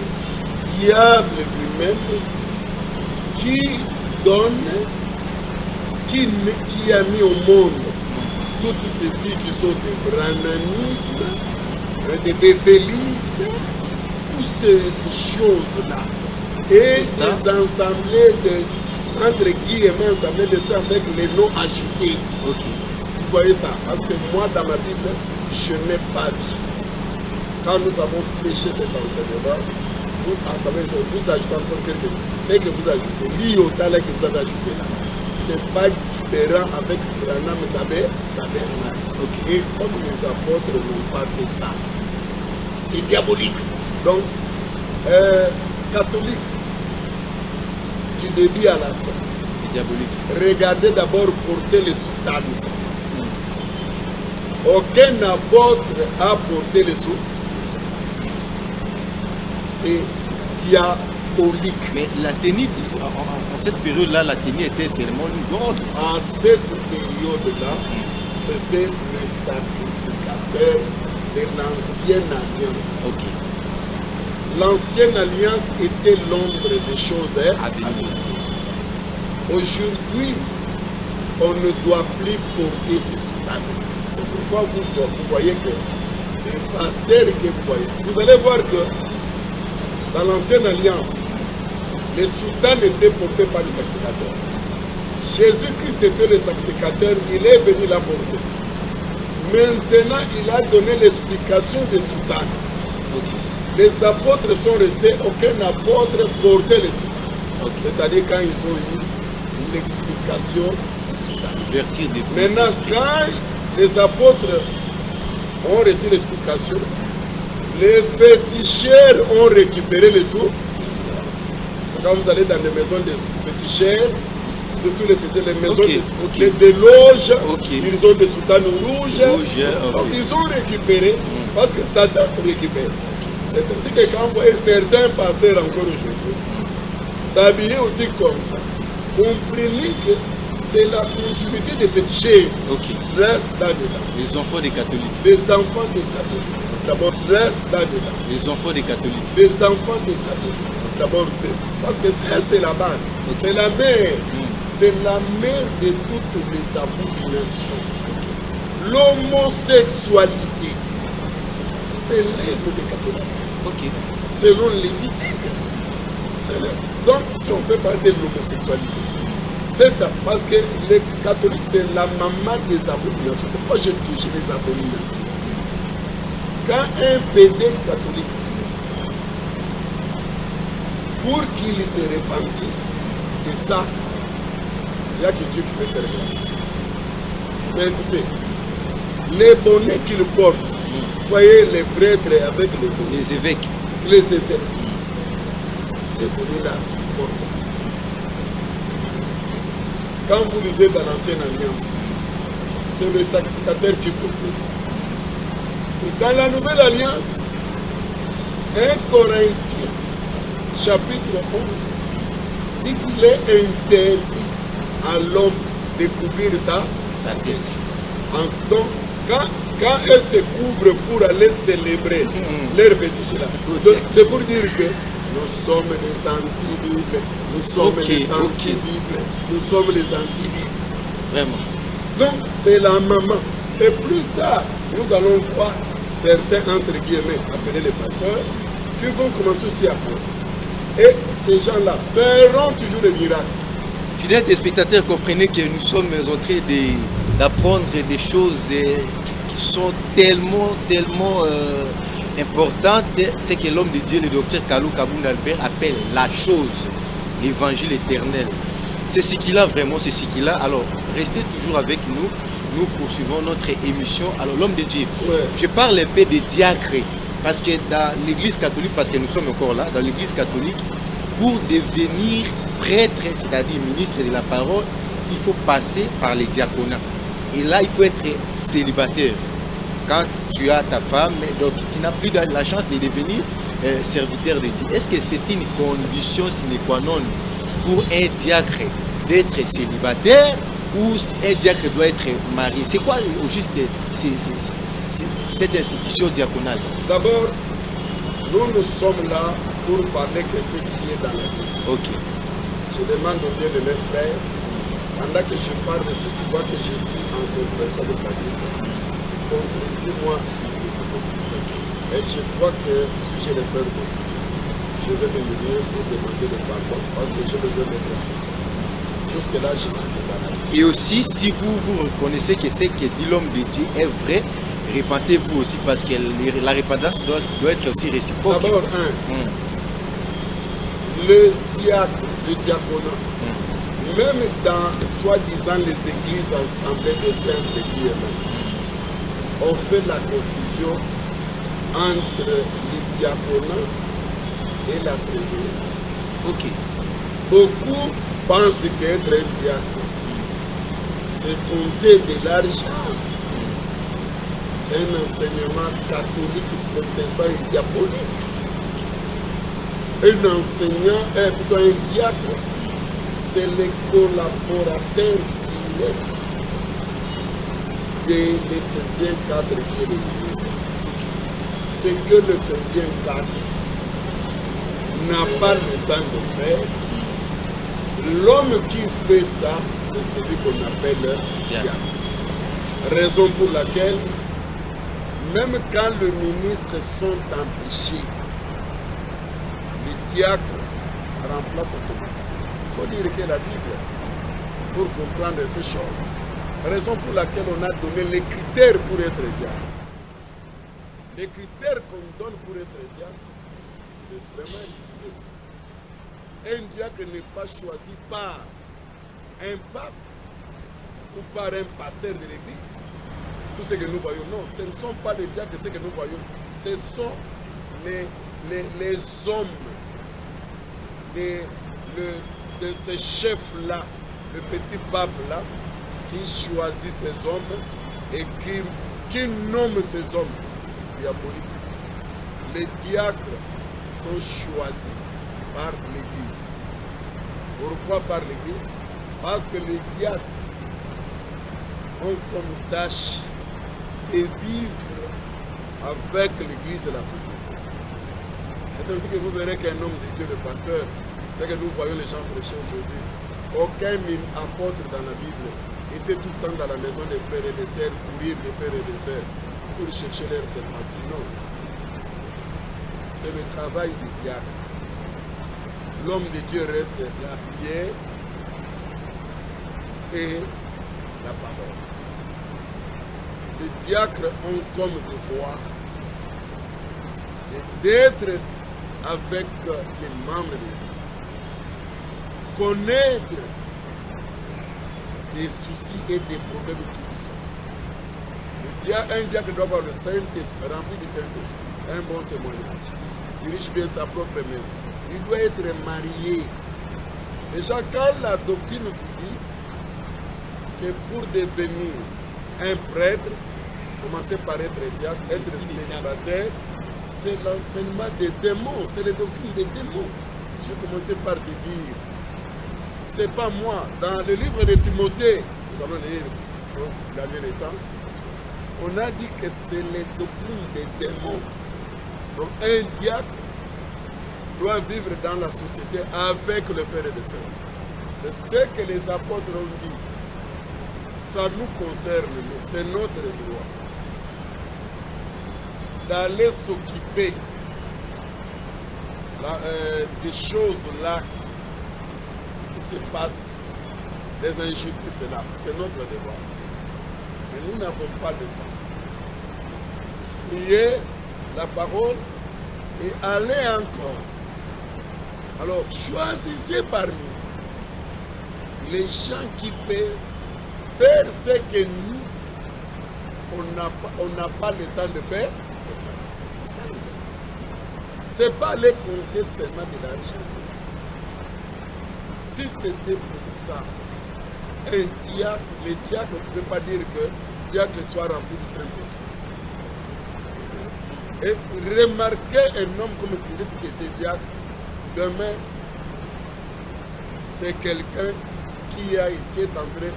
diable lui-même qui donne, qui a mis au monde toutes ces filles qui sont des brananismes, des bétélistes, toutes ces choses-là. Et des assemblées entre guillemets, assemblées de ça avec les noms ajoutés. Ok. Vous voyez ça? Parce que moi, dans ma Bible, je n'ai pas vu. Quand nous avons prêché cet enseignement, vous ajoutez encore quelque chose. C'est que vous ajoutez. L'iota là que vous avez ajouté là. C'est pas différent avec Branham Tabernacle. Okay. Et comme les apôtres n'ont pas fait ça, c'est diabolique. Donc, catholique, du début à la fin. C'est diabolique. Regardez d'abord porter les soutanes. Aucun apôtre a porté les soutanes. C'est diabolique. Mais la tenue, en cette période-là, la tenue était seulement une d'ordre. En cette période-là, c'était le sacrificateur de l'ancienne alliance. Okay. L'ancienne alliance était l'ombre des choses à venir. Aujourd'hui, on ne doit plus porter ces soutanes. C'est pourquoi vous voyez que les pasteurs que vous voyez, vous allez voir que dans l'ancienne alliance, les soutanes étaient portés par les sacrificateurs. Jésus-Christ était le sacrificateur, il est venu la porter. Maintenant, il a donné l'explication des soutanes. Les apôtres sont restés, aucun apôtre portait les soutanes. C'est-à-dire quand ils ont eu l'explication des soutanes. Maintenant, quand les apôtres ont reçu l'explication, les féticheurs ont récupéré les sous. Quand vous allez dans les maisons des féticheurs, de tous les féticheurs, les maisons des loges, ils ont des soutanes rouges. Donc ils ont récupéré, parce que Satan récupère. C'est ainsi que quand vous voyez certains pasteurs encore aujourd'hui s'habiller aussi comme ça, comprenez que c'est la continuité des féticheurs. Les enfants des catholiques. Les enfants des catholiques. D'abord, les enfants des catholiques. Les enfants des catholiques. D'abord, parce que c'est la base. C'est la mère. C'est la mère de toutes les abominations. L'homosexualité, c'est l'œuvre des catholiques. Selon Lévitique. Donc, si on peut parler de l'homosexualité, c'est parce que les catholiques, c'est la maman des abominations. C'est pourquoi je touche les abominations. Quand un PD catholique, pour qu'il se repentisse de ça, il n'y a que Dieu qui peut faire grâce. Mais écoutez, les bonnets qu'il porte, vous voyez les prêtres avec les bonnets. Les évêques. Les évêques. Ces bonnets-là portent. Quand vous lisez dans l'ancienne alliance, c'est le sacrificateur qui portait ça. Dans la nouvelle alliance, 1 Corinthiens, chapitre 11, dit qu'il est interdit à l'homme de couvrir sa tête. Donc, quand elle se couvre pour aller célébrer leur fétiche là, c'est pour dire que nous sommes les anti-bibles, nous sommes les anti-bibles, nous sommes les anti-bibles. Vraiment. Donc, c'est la maman. Et plus tard, nous allons voir certains, entre guillemets, appelés les pasteurs, qui vont commencer aussi à prendre. Et ces gens-là feront toujours des miracles. Fidèles téléspectateurs, comprenez que nous sommes en train d'apprendre des choses qui sont tellement importantes. C'est que l'homme de Dieu, le docteur Kalou Kaboun Albert, appelle la chose, l'évangile éternel. C'est ce qu'il a vraiment, c'est ce qu'il a. Alors, restez toujours avec nous. Nous poursuivons notre émission. Alors, l'homme de Dieu, je parle un peu des diacres, parce que dans l'église catholique, parce que nous sommes encore là, dans l'église catholique, pour devenir prêtre, c'est-à-dire ministre de la parole, il faut passer par les diaconats. Et là, il faut être célibataire. Quand tu as ta femme, donc tu n'as plus la chance de devenir serviteur de Dieu. Est-ce que c'est une condition sine qua non pour un diacre d'être célibataire ou un diacre doit être marié? C'est quoi au juste cette institution diaconale? D'abord, nous sommes là pour parler que ce qui est dans la vie. Ok. Je demande au Dieu de me faire. Pendant que je parle, si tu vois que je suis en compréhension de ta vie, contribue-moi. Et je crois que si j'ai le Saint-Esprit, je vais venir pour demander le pardon parce que j'ai besoin d'être assuré. Jusque-là, je suis là. Et aussi, si vous reconnaissez que ce que dit l'homme de Dieu est vrai, répandez-vous aussi parce que la repentance doit être aussi réciproque. D'abord, le diacre, le diaconat, même dans soi-disant les églises assemblées de saints de Dieu, on fait la confusion entre le diaconat et la trésorerie. Ok. Beaucoup pensent qu'être un diacre, c'est compter de l'argent. C'est un enseignement catholique, protestant et diabolique. Un enseignant, plutôt un diacre, c'est le collaborateur de l'Éphésiens 4 qui est l'Église. Ce que l'Éphésiens 4 n'a pas le temps de faire, l'homme qui fait ça, c'est celui qu'on appelle diacre. Raison pour laquelle, même quand les ministres sont empêchés, le diacre remplace automatiquement. Il faut lire que la Bible pour comprendre ces choses. Raison pour laquelle on a donné les critères pour être diacre. Les critères qu'on donne pour être diacre, c'est vraiment un diacre n'est pas choisi par un pape ou par un pasteur de l'église. Tout ce que nous voyons, non, ce ne sont pas les diacres, ce que nous voyons, ce sont les hommes de ces chefs-là, le petit pape-là, qui choisit ces hommes et qui nomme ces hommes. C'est diabolique. Les diacres sont choisis par l'Église. Pourquoi par l'Église? Parce que les diacres ont comme tâche de vivre avec l'Église et la société. C'est ainsi que vous verrez qu'un homme de Dieu, le pasteur, c'est que nous voyons les gens prêcher aujourd'hui. Aucun apôtre dans la Bible était tout le temps dans la maison des frères et des sœurs, courir des frères et des sœurs pour chercher leur sympathie. Non. C'est le travail du diacre. L'homme de Dieu reste la prière et la parole. Les diacres ont comme devoir d'être avec les membres de l'Église, connaître des soucis et des problèmes qu'ils ont. Un diacre doit avoir le Saint-Esprit, rempli du Saint-Esprit, un bon témoignage. Il dirige bien sa propre maison. Il doit être marié. Déjà, quand la doctrine vous dit que pour devenir un prêtre, commencer par être diacre, être célibataire, c'est l'enseignement des démons, c'est les doctrines des démons. J'ai commencé par te dire, c'est pas moi. Dans le livre de Timothée, nous allons lire pour gagner le temps, on a dit que c'est les doctrines des démons. Donc un diacre doit vivre dans la société avec le frère et les sœurs. C'est ce que les apôtres ont dit. Ça nous concerne, c'est notre droit d'aller s'occuper des choses là qui se passent, des injustices là. C'est notre devoir. Mais nous n'avons pas le temps. Prier la parole et aller encore. Alors, choisissez parmi les gens qui peuvent faire ce que nous, on n'a pas le temps de faire. C'est ça le temps. Ce n'est pas aller compter seulement de l'argent. Si c'était pour ça, un diacre, le diacre ne peut pas dire que le diacre soit rempli du Saint-Esprit. Et remarquez un homme comme Philippe qui était diacre, demain, c'est quelqu'un qui est entré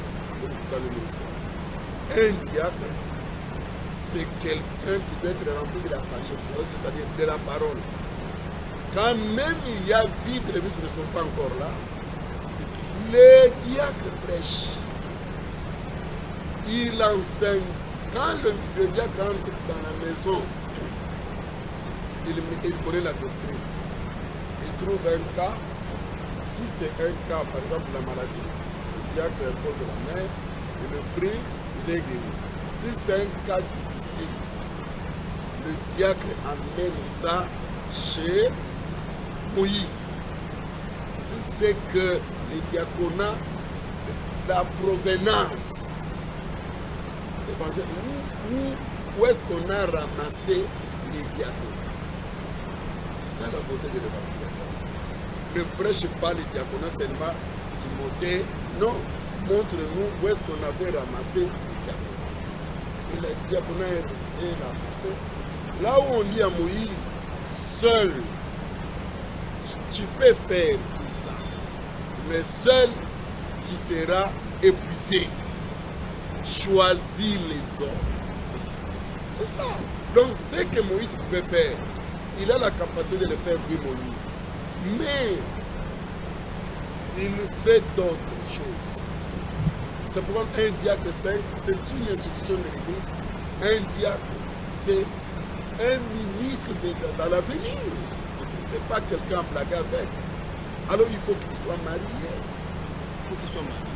dans le ministère. Un diacre, c'est quelqu'un qui doit être rempli de la sagesse, c'est-à-dire de la parole. Quand même il y a vite, les ministres ne sont pas encore là, les diacres prêchent. Il enseigne. Quand le diacre entre dans la maison, il connaît la doctrine. Il trouve un cas. Si c'est un cas, par exemple la maladie, le diacre pose la main, il le prie, il est guéri. Si c'est un cas difficile, le diacre amène ça chez Moïse. Si c'est que les diaconats, la provenance, où est-ce qu'on a ramassé les diaconats? C'est ça la beauté de l'évangile. Ne prêche pas les diaconats seulement, Timothée. Non, montre-nous où est-ce qu'on avait ramassé les diaconats. Et le diaconat est resté ramassé. Là où on dit à Moïse, seul, tu peux faire tout ça, mais seul, tu seras épuisé. Choisis les hommes. C'est ça. Donc, ce que Moïse pouvait faire, il a la capacité de le faire, lui, Moïse. Mais, il fait d'autres choses. C'est pour un diacre, c'est une institution de l'Église. Un diacre, c'est un ministre dans l'avenir. Ce n'est pas quelqu'un à blaguer avec. Alors, il faut qu'il soit marié. Il faut qu'il soit marié.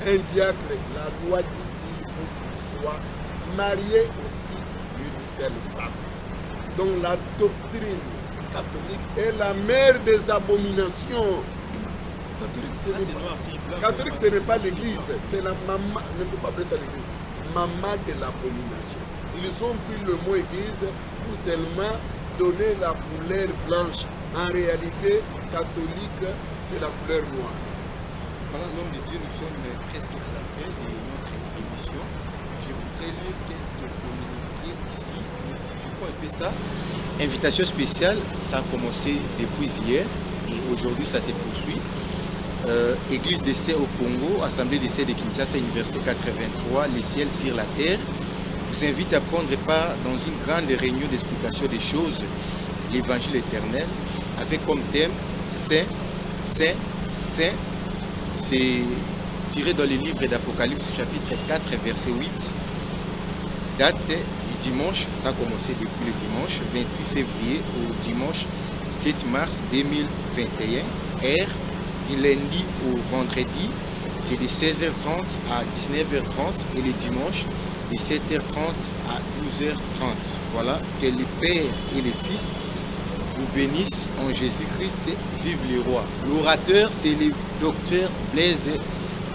Un diacre, la loi dit qu'il faut qu'il soit marié aussi d'une seule femme. Donc la doctrine catholique est la mère des abominations. Catholique, ce n'est pas l'église, c'est la maman, ne faut pas appeler ça l'église, maman de l'abomination. Ils ont pris le mot église pour seulement donner la couleur blanche. En réalité, catholique, c'est la couleur noire. Voilà, l'homme de Dieu, nous sommes presque à la fin de notre émission. Je voudrais lire quelques communiqués ici. Je crois un peu ça. Invitation spéciale, ça a commencé depuis hier et aujourd'hui ça se poursuit. Église d'essai au Congo, Assemblée d'essai de Kinshasa, Université 83, les ciels sur la terre, vous invite à prendre part dans une grande réunion d'explication des choses, l'évangile éternel, avec comme thème Saint, Saint, Saint. C'est tiré dans le livre d'Apocalypse, chapitre 4, verset 8. Date du dimanche, ça a commencé depuis le dimanche, 28 février au dimanche 7 mars 2021. Heure du lundi au vendredi, c'est de 16h30 à 19h30 et le dimanche de 7h30 à 12h30. Voilà, que le Père et le Fils vous bénissent en Jésus-Christ, vive le roi. L'orateur, c'est le docteur Blaise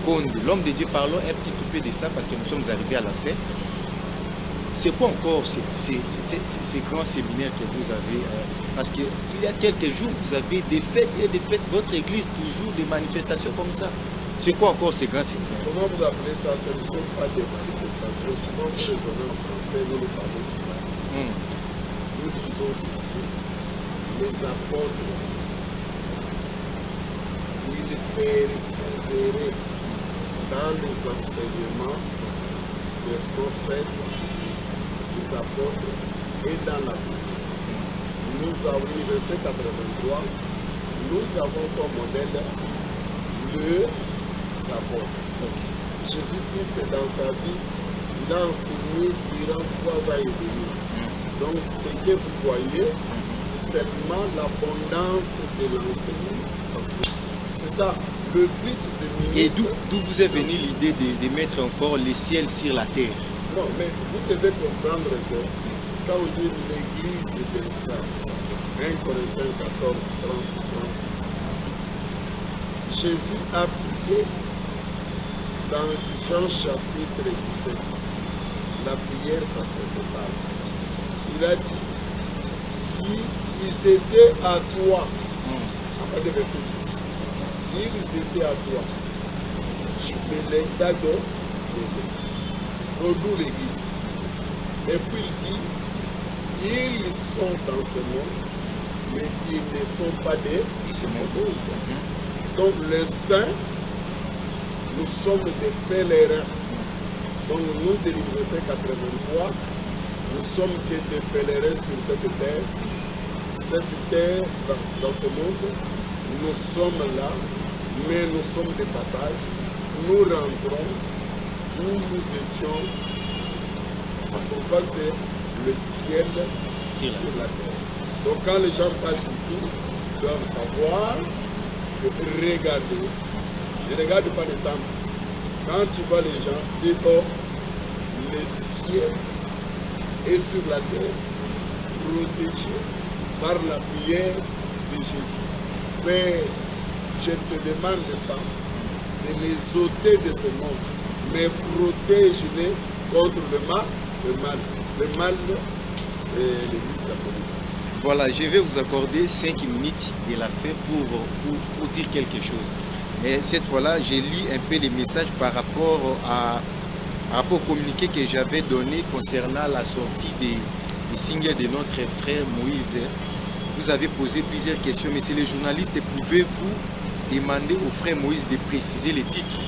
Conde. L'homme de Dieu, parlons un petit peu de ça parce que nous sommes arrivés à la fin. C'est quoi encore ces grands séminaires que vous avez parce qu'il y a quelques jours, vous avez des fêtes et des fêtes, votre église, toujours des manifestations comme ça. C'est quoi encore ces grands séminaires? Comment vous appelez ça? Ce ne sont pas des manifestations. Souvent, vous raisonnez en français, nous ne parlons de ça. Nous disons ceci. Les apôtres, ils persévéraient dans les enseignements des prophètes, des apôtres et dans la vie. Nous avons, l'Université 83, nous avons comme modèle les apôtres. Jésus-Christ, dans sa vie, il a enseigné durant 3 ans et demi. Donc, ce que vous voyez, c'est seulement l'abondance de l'enseignement. C'est ça, le but de ministre. Et d'où vous est venue l'idée de mettre encore les ciels sur la terre? Non, mais vous devez comprendre que quand on dit l'église des saints, 1 Corinthiens 14, 36, 38, Jésus a prié dans Jean chapitre 17, la prière sacerdotale. Il a dit, ils étaient à toi. À partir de verset 6. Ils étaient à toi. Je fais l'hexagone, d'où l'église. Et puis il dit, ils sont dans ce monde, mais ils ne sont pas des monde. Donc les saints, nous sommes des pèlerins. Donc nous de l'Université 83, Nous sommes que des pèlerins sur cette terre. Cette terre, dans ce monde, nous sommes là, mais nous sommes de passage. Nous rentrons où nous étions. C'est pourquoi c'est le ciel sur la terre. Donc quand les gens passent ici, ils doivent savoir que regarder. Ne regarde pas les temples. Quand tu vois les gens, dis oh, le ciel est sur la terre, protégé par la prière de Jésus. Mais je ne te demande pas de les ôter de ce monde, mais protège-les contre le mal. Le mal, c'est l'Église catholique. Voilà, je vais vous accorder 5 minutes de la fin pour dire quelque chose. Mais cette fois-là, j'ai lu un peu les messages par rapport au communiqué que j'avais donné concernant la sortie des singles de notre frère Moïse. Vous avez posé plusieurs questions, mais c'est les journalistes, pouvez-vous demander au frère Moïse de préciser les titres?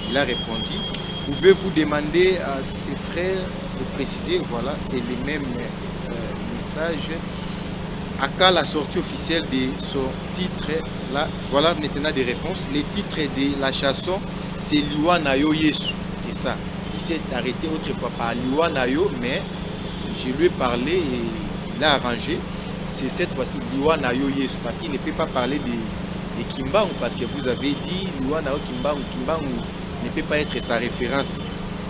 Il a répondu. Pouvez-vous demander à ses frères de préciser? Voilà, c'est les mêmes messages. À quand la sortie officielle de son titre là? Voilà maintenant des réponses. Le titre de la chanson, c'est Liwa Nayo Yesu. C'est ça. Il s'est arrêté autrefois par Liwa Nayo, mais je lui ai parlé et il a arrangé. C'est cette fois-ci Liwa Nayo Yesu, parce qu'il ne peut pas parler de Kimbangu, parce que vous avez dit Liwa Nayo Kimbangu. Kimbangu ne peut pas être sa référence.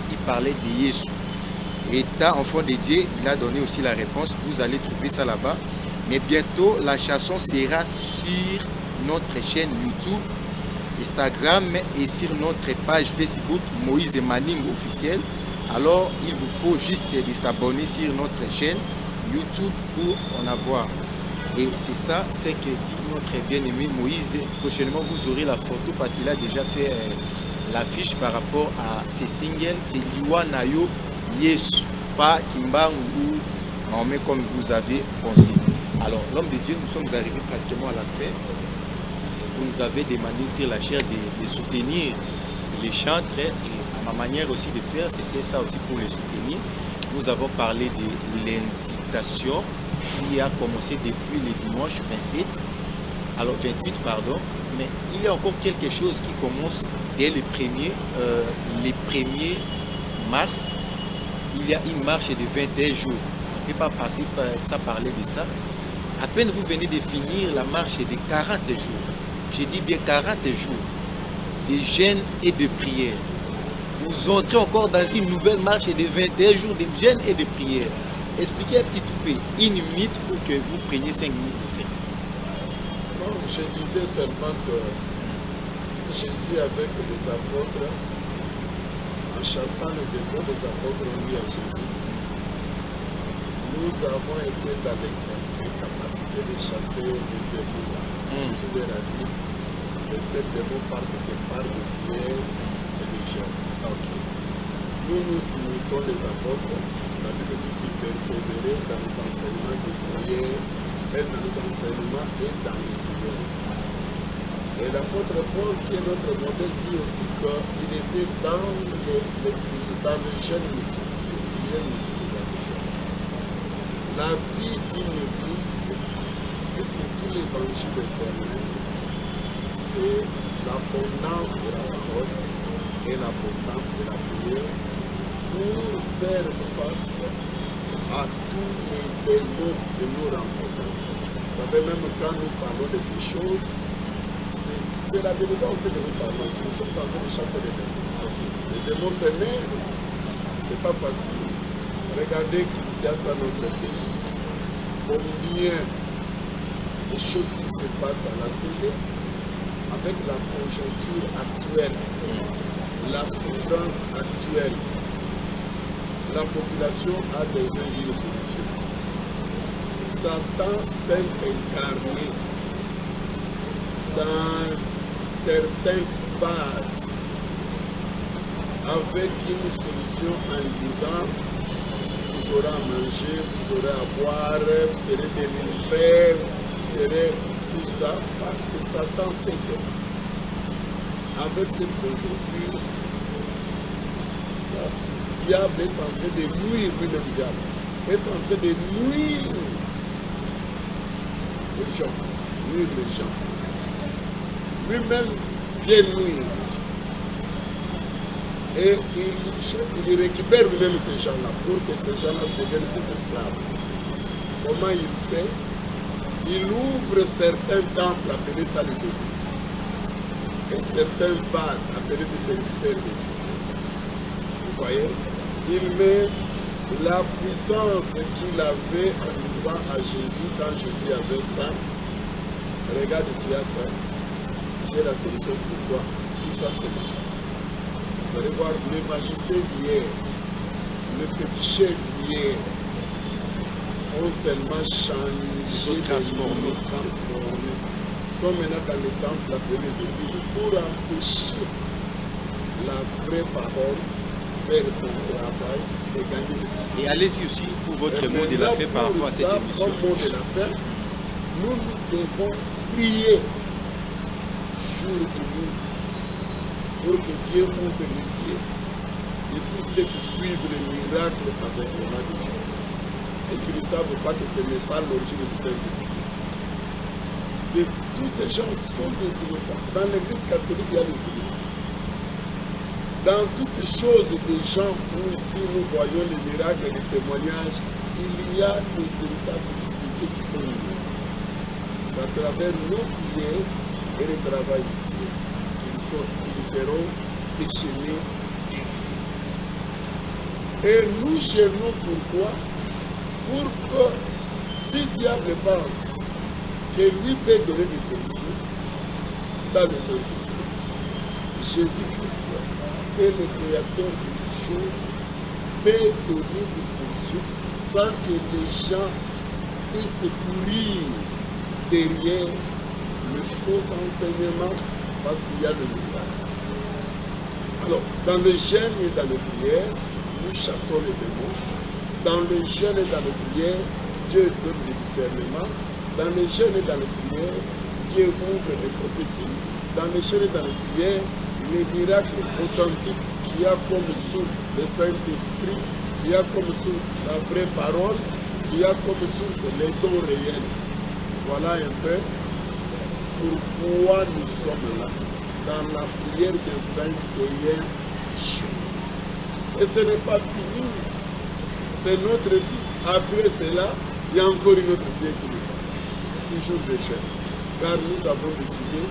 Il parlait de Yesu. État enfant de Dieu, il a donné aussi la réponse. Vous allez trouver ça là-bas. Mais bientôt, la chanson sera sur notre chaîne YouTube, Instagram et sur notre page Facebook Moïse Manning officiel. Alors, il vous faut juste de s'abonner sur notre chaîne YouTube pour en avoir. Et c'est ça, c'est que dit notre bien-aimé Moïse. Prochainement, vous aurez la photo parce qu'il a déjà fait l'affiche par rapport à ses singles. C'est Liwa Nayo Yesu, pas Kimbangu ou Mahomet comme vous avez pensé. Alors, l'homme de Dieu, nous sommes arrivés pratiquement à la fin. Vous nous avez demandé sur la chair de soutenir les chantres et à ma manière aussi de faire, c'était ça aussi pour les soutenir. Nous avons parlé de l'invitation qui a commencé depuis le dimanche 28, mais il y a encore quelque chose qui commence dès le 1er mars. Il y a une marche de 21 jours. On ne peut pas passer sans parler de ça. À peine vous venez de finir la marche de 40 jours. J'ai dit bien 40 jours de jeûne et de prière. Vous entrez encore dans une nouvelle marche de 21 jours de jeûne et de prière. Expliquez un petit peu, une minute pour que vous preniez 5 minutes de fait. Non, je disais seulement que Jésus avec les apôtres, en chassant les démons, les apôtres ont dit à Jésus, nous avons été dans l'incapacité de chasser les démons. Jésus leur a dit, les démons partent par de prière et de jeûne. Nous imitons les apôtres, la Bible dit qu'ils persévéraient dans les enseignements de prière, et dans les enseignements et dans les prières. Et l'apôtre Paul, qui est notre modèle, dit aussi qu'il était dans le jeûne multiplié. La vie d'une église, et surtout l'évangile éternel, c'est l'abondance de la parole et l'abondance de la prière pour faire face à tous les démons que nous rencontrons. Vous savez, même quand nous parlons de ces choses, c'est la délivrance que nous parlons. Si nous sommes en train de chasser les démons. Les démons s'énervent, c'est pas facile. Regardez Kinshasa, notre pays. Combien de choses qui se passent à la télé avec la conjoncture actuelle, la souffrance actuelle. La population a besoin d'une solution. Satan s'est incarné dans certaines bases avec une solution en disant vous aurez à manger, vous aurez à boire, vous serez délivrés, vous serez tout ça, parce que Satan sait que avec cette conjoncture, le diable est en train de nuire le diable. est en train de nuire les gens. Nuire les gens. Lui-même vient nuire. Et il récupère lui-même ces gens-là pour que ces gens-là deviennent ses esclaves. Comment il fait? Il ouvre certains temples, appelés ça les églises. Et certains vases, appelés des serviteurs de Dieu. Vous voyez? Il met la puissance qu'il avait en disant à Jésus, quand Jésus avait faim, regarde, tu as faim, j'ai la solution pour toi, tout ça c'est ma faute. Vous allez voir, le magicien d'hier, le féticheur d'hier, ont seulement changé, transformé, sont maintenant dans les temples appelés les églises pour empêcher la vraie parole faire son travail et gagner le business. Et allez-y aussi pour votre mot de la fin par rapport à cette émission. Comme mot de la fin, nous devons prier jour et nuit pour que Dieu ouvre les yeux de tous ceux qui suivent les miracles avec le nom de Dieu et qui ne savent pas que ce n'est pas l'origine du Saint-Esprit. Et tous ces gens sont des innocents. Dans l'église catholique, il y a des innocents. Dans toutes ces choses des gens où ici nous voyons les miracles et les témoignages, il y a les véritables dieux qui sont ignorés. C'est à travers nos prières et le travail ici qu'ils seront déchaînés. Et nous gênons pourquoi? Pour que si le diable pense que lui peut donner des solutions, ça le Saint-Esprit. Jésus-Christ est le créateur de toutes choses, peut donner des solutions sans que les gens puissent courir derrière le faux enseignement parce qu'il y a le miracle. Alors, dans le jeûne et dans les prières, nous chassons les démons. Dans le jeûne et dans les prières, Dieu donne le discernement. Dans le jeûne et dans les prières, Dieu ouvre les prophéties. Dans le jeûne et dans les prières, les miracles authentiques qui a comme source le Saint-Esprit, qui a comme source la vraie parole, qui a comme source les dons réels. Voilà un peu pourquoi nous sommes là, dans la prière de 21 jours. Et ce n'est pas fini, c'est notre vie. Après cela, il y a encore une autre vie qui nous attend, toujours de jeûne. Car nous avons décidé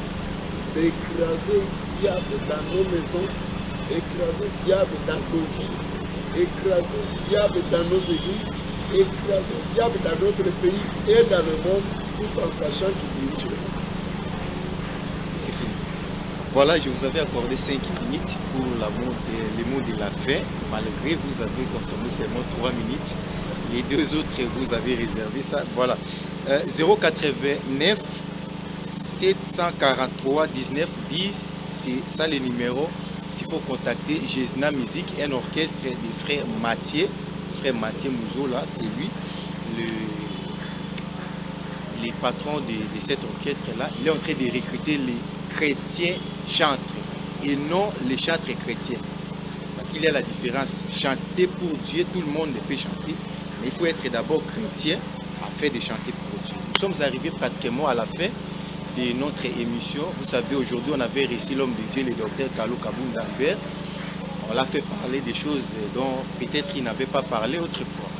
d'écraser le diable dans nos maisons, écraser le diable dans nos vies, écraser le diable dans nos églises, écraser le diable dans notre pays et dans le monde, tout en sachant qu'il dirige le monde. C'est fini. Voilà, je vous avais accordé 5 minutes pour les mots de la fin. Malgré vous avez consommé seulement 3 minutes. Les deux autres, vous avez réservé ça. Voilà. 089 743 19 10, c'est ça les numéros. S'il faut contacter Jesna Musique, un orchestre des frères Mathieu. Frère Mathieu Mouzo, là, c'est lui, les patrons de cet orchestre-là. Il est en train de recruter les chrétiens chantres et non les chantres chrétiens. Parce qu'il y a la différence. Chanter pour Dieu, tout le monde peut chanter. Mais il faut être d'abord chrétien afin de chanter pour Dieu. Nous sommes arrivés pratiquement à la fin de notre émission. Vous savez, aujourd'hui, on avait reçu l'homme de Dieu, le docteur Carlo Kabunda Albert. On l'a fait parler des choses dont peut-être il n'avait pas parlé autrefois.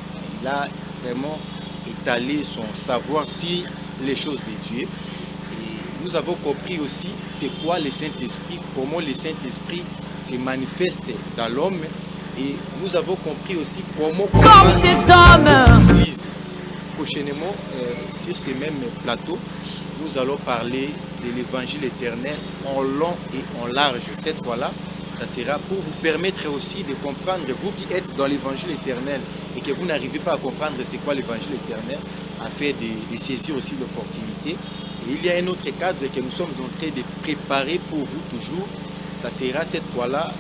Il a vraiment étalé son savoir sur les choses de Dieu. Et nous avons compris aussi c'est quoi le Saint-Esprit, comment le Saint-Esprit se manifeste dans l'homme. Et nous avons compris aussi comment... Comme cet homme. Prochainement, sur ces mêmes plateaux, nous allons parler de l'évangile éternel en long et en large. Cette fois-là, ça sera pour vous permettre aussi de comprendre, vous qui êtes dans l'évangile éternel et que vous n'arrivez pas à comprendre c'est quoi l'évangile éternel, afin de saisir aussi l'opportunité. Et il y a un autre cadre que nous sommes en train de préparer pour vous toujours. Ça sera cette fois-là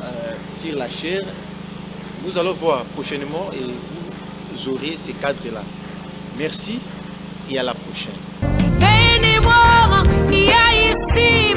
sur la chair. Nous allons voir prochainement et vous aurez ces cadres-là. Merci et à la prochaine. Venez voir, il y a ici